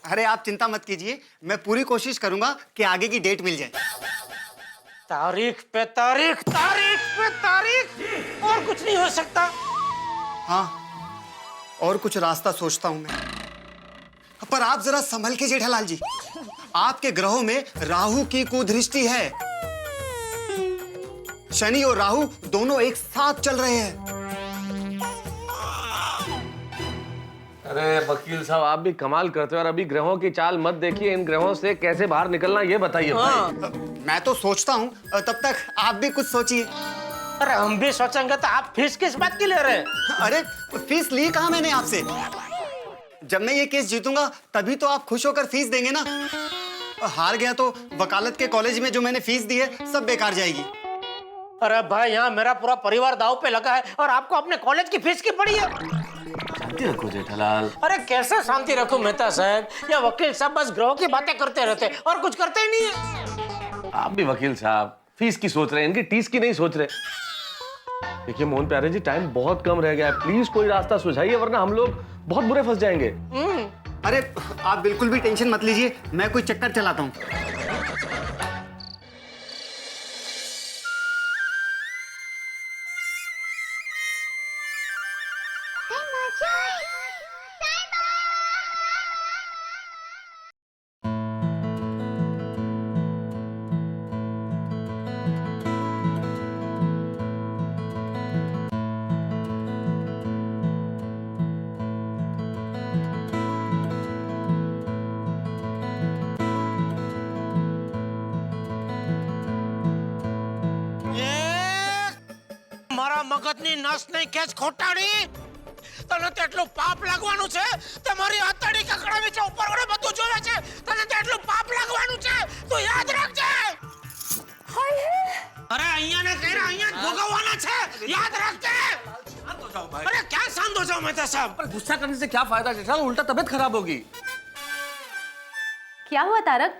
S4: अरे आप चिंता मत कीजिए, मैं पूरी कोशिश करूंगा कि आगे की डेट मिल जाए।
S2: तारीख पे तारीख, तारीख पे तारीख, और कुछ नहीं हो सकता।
S4: हाँ, और कुछ रास्ता सोचता हूं मैं, पर आप जरा संभल के जेठालाल जी। आपके ग्रहों में राहु की कुदृष्टि है। शनि और राहु दोनों एक साथ चल रहे हैं।
S5: अरे वकील साहब, आप भी कमाल करते हो, और अभी ग्रहों की चाल मत देखिए, इन ग्रहों से कैसे बाहर निकलना ये बताइए।
S4: मैं तो सोचता हूँ, तब तक आप भी कुछ सोचिए।
S2: अरे हम भी सोचेंगे तो आप फीस किस बात की ले रहे हैं?
S4: अरे फीस ली कहाँ मैंने आपसे? जब मैं ये केस जीतूंगा तभी तो आप खुश होकर फीस देंगे ना। हार गया तो वकालत के कॉलेज में जो मैंने फीस दी है सब बेकार जाएगी।
S2: अरे भाई, यहाँ मेरा पूरा परिवार दाव पे लगा है और आपको अपने कॉलेज की फीस की पड़ी है।
S5: शांति रखो जेठालाल।
S2: अरे कैसे शांति रखूं मेहता साहब? या वकील साहब बस ग्रहों की बातें करते रहते और कुछ करते ही नहीं है।
S5: आप भी वकील साहब फीस की सोच रहे हैं, इनकी टीस की नहीं सोच रहे। देखिए मोहन प्यारे जी, टाइम बहुत कम रह गया है, प्लीज कोई रास्ता सुझाइए, वरना हम लोग बहुत बुरे फंस जाएंगे।
S4: अरे आप बिल्कुल भी टेंशन मत लीजिए, मैं कोई चक्कर चलाता हूँ।
S2: મારા મગજની નસ નહીં ખેંચ ખોટાડી તને તેટલું પાપ લાગવાનું છે તમારી હથેળી કકડાવી છે ઉપર વડે બધું જોવે છે તને તેટલું પાપ લાગવાનું છે તું યાદ રાખજે અરે અહીંયા ને કઈ અહીંયા ભોગવવાના છે યાદ રાખજે अरे क्या शांत हो जाओ मेहता साहब।
S5: पर गुस्सा करने से क्या फायदा जेठालाल, उल्टा तबीयत खराब होगी।
S13: क्या हुआ तारक?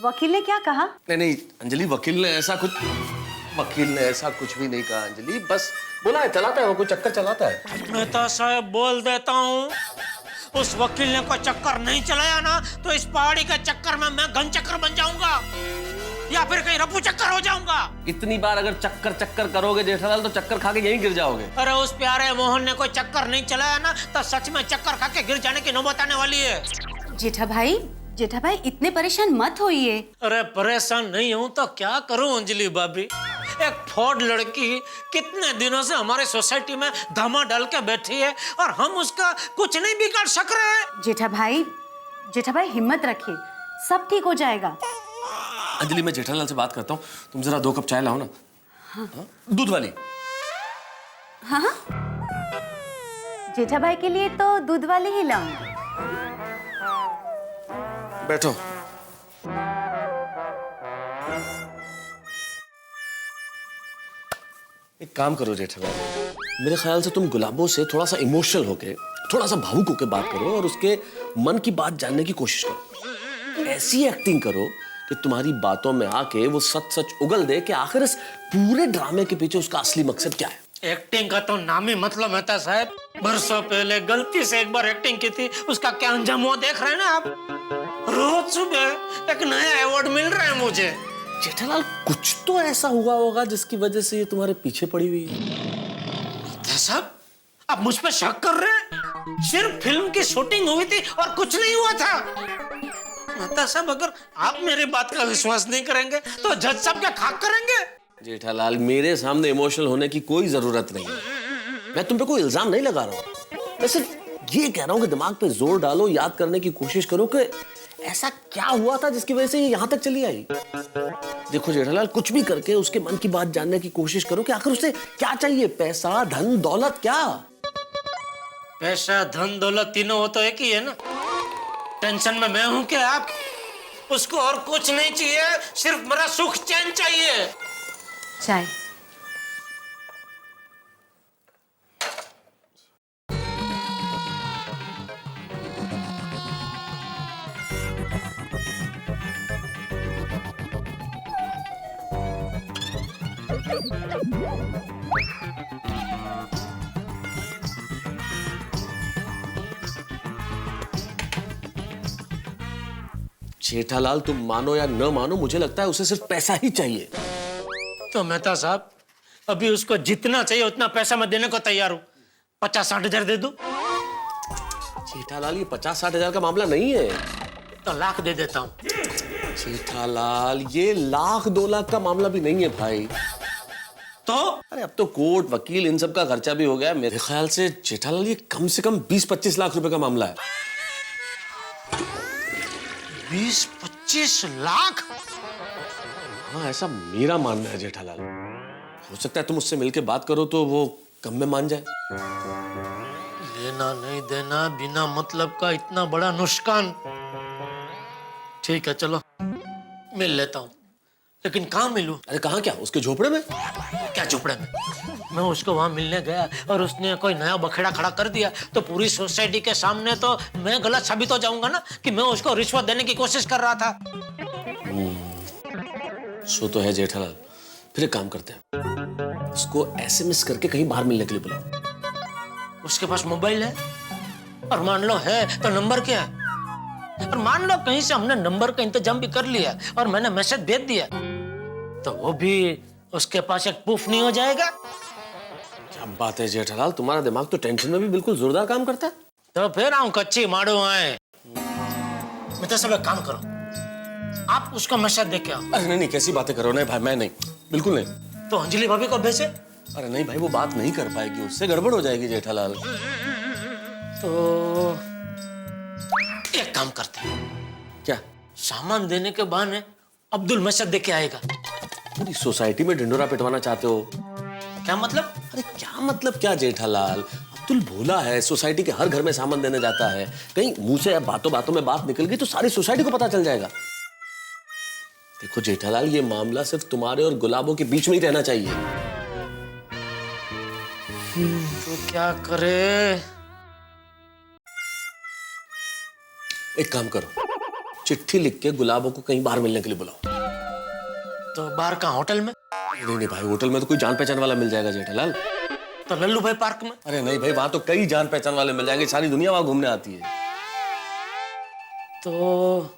S13: वकील ने क्या कहा?
S5: नहीं नहीं अंजलि, वकील ने ऐसा कुछ भी नहीं कहा अंजलि, बस बोला है चलाता है वो, कोई चक्कर चलाता है।
S2: मेहता साहब बोल देता हूँ, उस वकील ने कोई चक्कर नहीं चलाया ना तो इस पहाड़ी के चक्कर में मैं घन चक्कर बन जाऊंगा या फिर कहीं रफू चक्कर हो जाऊंगा।
S5: इतनी बार अगर चक्कर करोगे जेठालाल तो चक्कर खा के यहीं गिर जाओगे।
S2: अरे उस प्यारे मोहन ने कोई चक्कर नहीं चलाया ना तो सच में चक्कर खा के गिर जाने की नौबत आने वाली है।
S13: जेठा भाई इतने परेशान मत होइए।
S2: अरे परेशान नहीं हूँ तो क्या करूँ अंजलि भाभी, एक फौड लड़की कितने दिनों से हमारे सोसाइटी में धामा डाल के बैठी है और हम उसका कुछ नहीं बिगाड़ सक रहे हैं।
S13: जेठा भाई हिम्मत रखिए, सब ठीक हो जाएगा।
S5: अंजलि मैं जेठालाल से बात करता हूँ, तुम जरा 2 कप चाय लाओ ना। हाँ? दूध वाली।
S13: हाँ जेठा भाई के लिए तो दूध वाली ही लाऊंगी।
S5: बैठो। एक काम करो जेठालाल, मेरे ख्याल से तुम गुलाबों से थोड़ा सा इमोशनल होके, थोड़ा सा भावुक होके बात करो और उसके मन की बात जानने की कोशिश करो। ऐसी एक्टिंग करो कि तुम्हारी बातों में आके वो सच उगल दे कि आखिर इस पूरे ड्रामे के पीछे उसका असली मकसद क्या है।
S2: एक्टिंग का तो नाम ही मतलब है साहब। बरसों पहले गलती से एक बार एक्टिंग की थी, उसका क्या अंजाम हुआ देख रहे हैं ना आप। रोज सुबह एक नया अवार्ड मिल रहा है मुझे।
S5: जेठालाल कुछ तो ऐसा हुआ होगा जिसकी वजह से ये तुम्हारे पीछे पड़ी हुई है।
S2: साहब आप मुझ पर शक कर रहे हैं? सिर्फ फिल्म की शूटिंग हुई थी और कुछ नहीं हुआ था। मेहता साहब अगर आप मेरी बात का विश्वास नहीं करेंगे तो जज साहब क्या खाक करेंगे?
S5: जेठालाल मेरे सामने इमोशनल होने की कोई जरूरत नहीं है। मैं तुम पे कोई इल्जाम नहीं लगा रहा हूँ, मैं सिर्फ ये कह रहा हूँ कि दिमाग पे जोर डालो, याद करने की कोशिश करो कि ऐसा क्या हुआ था जिसकी वजह से ये यहाँ तक चली आई। देखो जेठालाल कुछ भी करके उसके मन की बात जानने की कोशिश करो कि आखिर उसे क्या चाहिए, पैसा धन दौलत क्या?
S2: पैसा धन दौलत तीनों हो तो एक ही है ना। टेंशन में मैं हूं क्या आप? उसको और कुछ नहीं चाहिए, सिर्फ मेरा सुख चैन चाहिए।
S13: चाय।
S5: जेठालाल तुम मानो या न मानो, मुझे लगता है उसे सिर्फ पैसा ही चाहिए।
S2: तो मेहता साहब अभी उसको जितना चाहिए उतना पैसा मैं देने को तैयार हूँ। 50-60 हजार दे दूं?
S5: जेठालाल ये 50-60 हजार का मामला नहीं है।
S2: तो लाख दे देता हूँ।
S5: जेठालाल ये 1-2 लाख का मामला भी नहीं है भाई।
S2: तो
S5: अरे अब तो कोर्ट वकील इन सब का खर्चा भी हो गया। मेरे ख्याल से जेठालाल ये कम से कम 20-25 लाख रुपए का मामला है।
S2: 20-25 लाख?
S5: हाँ ऐसा मेरा मानना है जेठालाल। हो सकता है तुम उससे मिलके बात करो तो वो कम में मान जाए।
S2: लेना नहीं देना बिना मतलब का इतना बड़ा नुकसान। ठीक है चलो मिल लेता हूँ, लेकिन कहाँ मिलूं?
S5: अरे कहाँ क्या, उसके झोपड़े में?
S2: क्या झोपड़े में? मैं उसको वहां मिलने गया और उसने कोई नया बखेड़ा खड़ा कर दिया तो पूरी सोसाइटी के सामने तो मैं गलत साबित हो जाऊंगा ना कि मैं उसको रिश्वत देने की कोशिश कर रहा था।
S5: सो तो है जेठालाल। फिर एक काम करते हैं, उसको SMS करके कहीं बाहर मिलने के लिए बुलाओ।
S2: उसके पास मोबाइल है और मान लो है तो नंबर क्या है? और मान लो कहीं से हमने नंबर का इंतजाम भी कर लिया और मैंने मैसेज भेज दिया तो वो भी उसके पास एक प्रूफ नहीं हो जाएगा?
S5: क्या बात है जेठालाल, तुम्हारा दिमाग तो टेंशन में भी बिल्कुल जोरदार काम करता है।
S2: तो फिर आऊं कच्ची मारू आए। मैं तो सब एक काम करो, आप उसका मैसेज देख के आओ।
S5: अरे नहीं, कैसी बातें करो नहीं भाई, मैं नहीं, बिल्कुल नहीं।
S2: तो अंजलि भाभी को भेजे।
S5: अरे नहीं भाई, वो बात नहीं कर पाएगी, उससे गड़बड़ हो जाएगी जेठालाल।
S2: तो एक काम करते हैं।
S5: क्या?
S2: सामान देने के बहाने अब्दुल मैसेज देके आएगा।
S5: पूरी सोसाइटी में ढिंडोरा पिटवाना चाहते हो?
S2: क्या मतलब?
S5: अरे क्या मतलब क्या जेठालाल, अब्दुल भोला है, सोसाइटी के हर घर में सामान देने जाता है। कहीं मुंह से बातों बातों में बात निकल गई तो सारी सोसाइटी को पता चल जाएगा। देखो जेठालाल, ये मामला सिर्फ तुम्हारे और गुलाबों के बीच में ही रहना चाहिए।
S2: तो क्या करे?
S5: एक काम करो, चिट्ठी लिख के गुलाबों को कहीं बाहर मिलने के लिए बुलाओ।
S2: तो बाहर का होटल में?
S5: नहीं भाई, होटल में तो कोई जान पहचान वाला मिल जाएगा जेठालाल।
S2: तो लल्लू भाई पार्क में?
S5: अरे नहीं भाई, वहां तो कई जान पहचान वाले मिल जाएंगे, सारी दुनिया वहां घूमने आती है।
S2: तो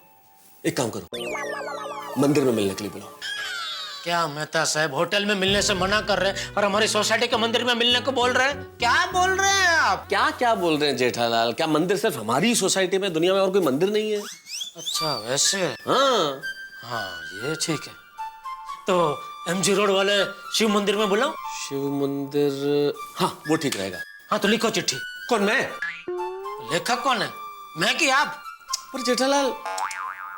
S5: एक काम करो, मंदिर में मिलने के लिए बुलाओ।
S2: क्या मेहता साहब होटल में मिलने से मना कर रहे हैं और हमारी सोसाइटी के मंदिर में मिलने को बोल रहे हैं? क्या बोल रहे हैं आप?
S5: क्या बोल रहे हैं जेठालाल? क्या मंदिर सिर्फ हमारी सोसाइटी में, दुनिया में और कोई मंदिर नहीं है?
S2: अच्छा वैसे?
S5: हाँ
S2: ये ठीक है। तो एमजी रोड वाले शिव मंदिर में बुलाओ।
S5: शिव मंदिर, हाँ वो ठीक रहेगा।
S2: हाँ तो लिखो चिट्ठी।
S5: कौन? मैं?
S2: लेखक कौन है, मैं कि आप?
S5: पर जेठालाल,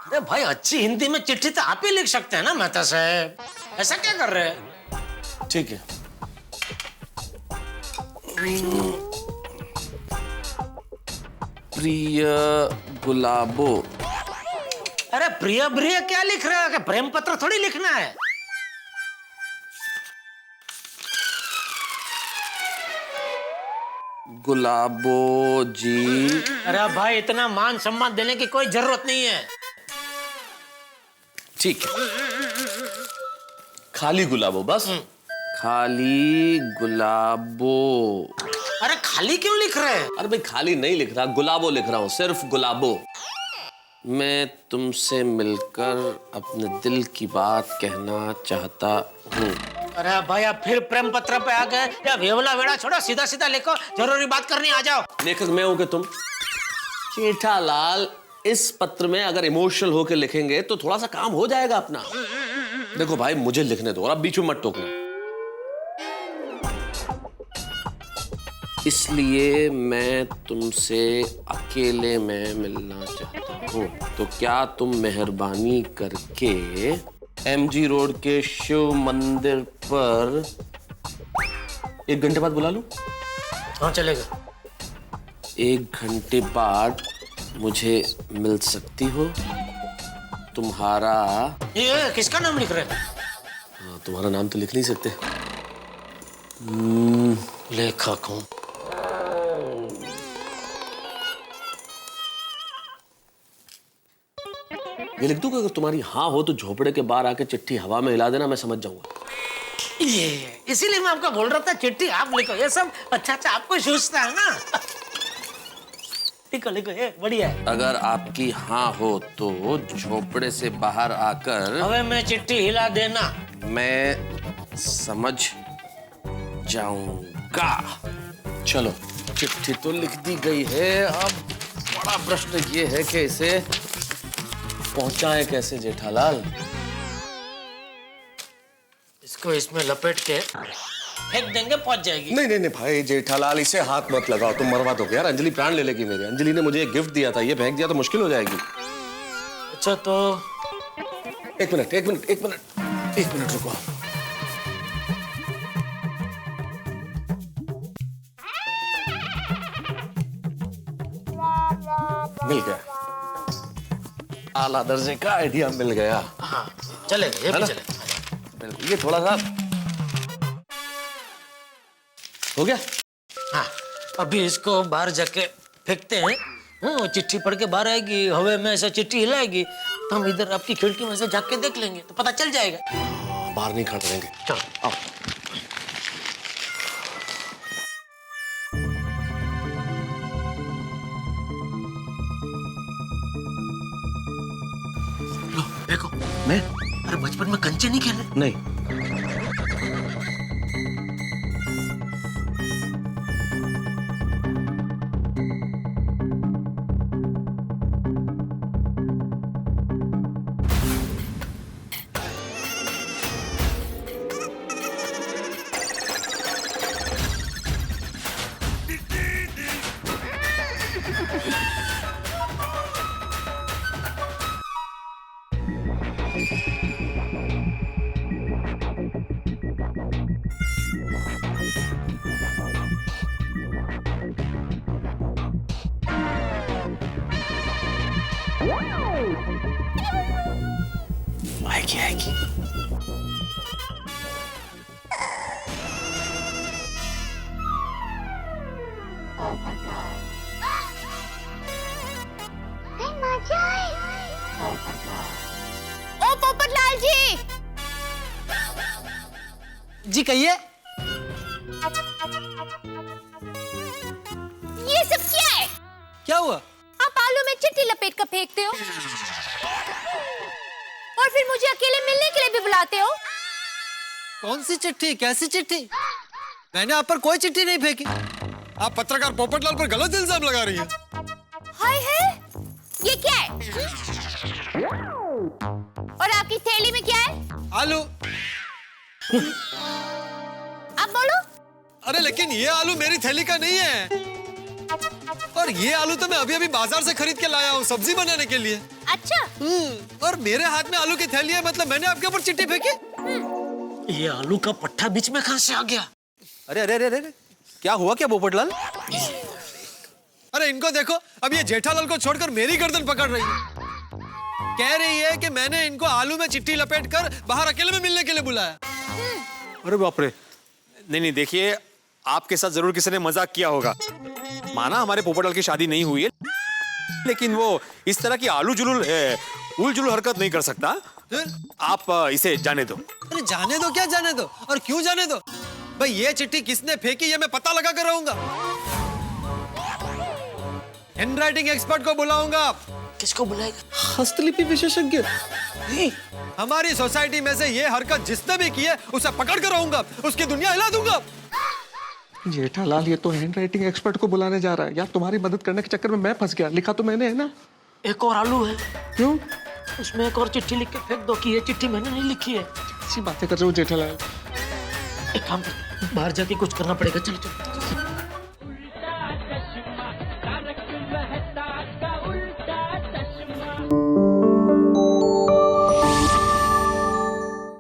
S2: अरे भाई अच्छी हिंदी में चिट्ठी तो आप ही लिख सकते हैं ना मेहता साहब, ऐसा क्या कर रहे हैं?
S5: ठीक है। प्रिय गुलाबो।
S2: अरे प्रिय प्रिय क्या लिख रहे हो? प्रेम पत्र थोड़ी लिखना है।
S5: गुलाबो जी।
S2: अरे भाई इतना मान सम्मान देने की कोई जरूरत नहीं है।
S5: ठीक है, खाली गुलाबो बस। खाली गुलाबो।
S2: अरे खाली क्यों लिख रहे हैं?
S5: अरे भाई खाली नहीं लिख रहा, गुलाबो लिख रहा हूँ, सिर्फ गुलाबो। मैं तुमसे मिलकर अपने दिल की बात कहना चाहता हूँ।
S2: अरे भाई आप फिर प्रेम पत्र पे आ गए? या वेवला वेड़ा छोड़ो, सीधा सीधा लिखो, जरूरी बात करनी, आ जाओ।
S5: लेखक मैं हूं कि तुम? जेठालाल, इस पत्र में अगर इमोशनल होकर लिखेंगे तो थोड़ा सा काम हो जाएगा अपना। देखो भाई मुझे लिखने दो और अब बीच में मत टोकना। इसलिए मैं तुमसे अकेले में मिलना चाहता हूँ, तो क्या तुम मेहरबानी करके एमजी रोड के शिव मंदिर पर 1 घंटे बाद बुला लूं?
S2: हाँ चलेगा।
S5: 1 घंटे बाद मुझे मिल सकती हो? तुम्हारा?
S2: ये किसका नाम लिख रहे हैं?
S5: हाँ, तुम्हारा नाम तो लिख नहीं सकते।
S2: लेखक हूँ।
S5: ये लिख दूं कि अगर तुम्हारी हाँ हो तो झोपड़े के बाहर आके चिट्ठी हवा में हिला देना, मैं समझ जाऊंगा।
S2: ये इसीलिए मैं आपको बोल रहा था चिट्ठी आप लिखो, ये सब अच्छा आपको सोचता है ना। लिखो लिखो, ये बढ़िया है।
S5: अगर आपकी हाँ हो तो झोपड़े से बाहर आकर
S2: हवे में चिट्ठी हिला देना।
S5: मैं समझ जाऊंगा। चलो चिट्ठी तो लिख दी गई है, अब बड़ा प्रश्न ये है कि इसे पहुंचाएं कैसे जेठालाल?
S2: इसको इसमें लपेट के फेंक देंगे, पहुंच जाएगी।
S5: नहीं नहीं नहीं भाई जेठालाल, इसे हाथ मत लगाओ, तुम मरवा दोगे यार। अंजलि प्राण ले लेगी मेरे। अंजलि ने मुझे एक गिफ्ट दिया था, ये फेंक दिया तो मुश्किल हो जाएगी।
S2: अच्छा तो
S5: एक मिनट रुको। मिल गया, आला दर्जे का आइडिया मिल गया।
S2: हाँ चलेगा, ये भी चलेगा।
S5: ये थोड़ा सा हो गया।
S2: हाँ अभी इसको बाहर जाके फेंकते हैं। हाँ चिट्ठी पढ़ के बाहर आएगी, हवे में ऐसा चिट्ठी हिलाएगी तो हम इधर आपकी खिड़की में से झाँक के देख लेंगे तो पता चल जाएगा।
S5: बाहर नहीं खड़े रहेंगे।
S2: चलो आओ। लो देखो।
S5: मैं?
S2: अरे बचपन में कंचे नहीं खेले?
S5: नहीं।
S1: आएगी आएगी।
S11: ओ पोपटलाल जी।
S19: जी कहिए।
S11: ये सब क्या है?
S19: क्या हुआ?
S11: आप आलू में चिट्ठी लपेट कर फेंकते हो और फिर मुझे अकेले मिलने के लिए भी बुलाते हो।
S19: कौन सी चिट्ठी? कैसी चिट्ठी? मैंने आप पर कोई चिट्ठी नहीं फेंकी। आप पत्रकार पोपटलाल पर गलत इल्जाम लगा रही हैं।
S11: हाय है, ये क्या है? और आपकी थैली में क्या है?
S19: आलू।
S11: आप बोलो।
S19: अरे लेकिन ये आलू मेरी थैली का नहीं है। और ये आलू तो मैं अभी अभी बाजार से खरीद के लाया हूँ सब्जी बनाने के लिए।
S11: अच्छा।
S19: और मेरे हाथ में आलू की थैली है, मतलब मैंने आपके ऊपर चिट्ठी फेंकी।
S2: ये आलू का पट्टा बीच में कहां से आ गया?
S19: अरे अरे अरे अरे क्या हुआ क्या पोपटलाल? अरे इनको देखो, अब ये जेठालाल को छोड़कर मेरी गर्दन पकड़ रही है। कह रही है कि मैंने इनको आलू में चिट्ठी लपेट कर बाहर अकेले में मिलने के लिए बुलाया।
S1: अरे बाप रे। नहीं नहीं, देखिए आपके साथ जरूर किसी ने मजाक किया होगा। माना हमारे पोपटलाल की शादी नहीं हुई है, लेकिन वो इस तरह की आलू जुलूल उल हरकत नहीं कर सकता। आप इसे जाने दो।
S19: अरे जाने दो क्या जाने दो, और क्यों जाने दो? भाई ये चिट्ठी किसने फेंकी ये मैं पता लगा कर रहूंगा। हैंडराइटिंग एक्सपर्ट को बुलाऊंगा।
S2: किसको बुलाएगा?
S19: हस्तलिपि विशेषज्ञ। हमारी सोसाइटी में से ये हरकत जिसने भी की है उसे पकड़ कर रहूंगा, उसकी दुनिया हिला दूंगा।
S17: जेठालाल ये तो हैंड राइटिंग एक्सपर्ट को बुलाने जा रहा है यार। तुम्हारी मदद करने के चक्कर में मैं फंस गया। लिखा तो मैंने है ना।
S2: एक और आलू है।
S17: क्यों?
S2: उसमें एक और चिट्ठी लिख के फेंक दो कि ये चिट्ठी मैंने नहीं लिखी है।
S17: ऐसी बातें कर रहे हो जेठालाल।
S2: एक काम कर, बाहर जाके कुछ करना पड़ेगा। चलो चलो।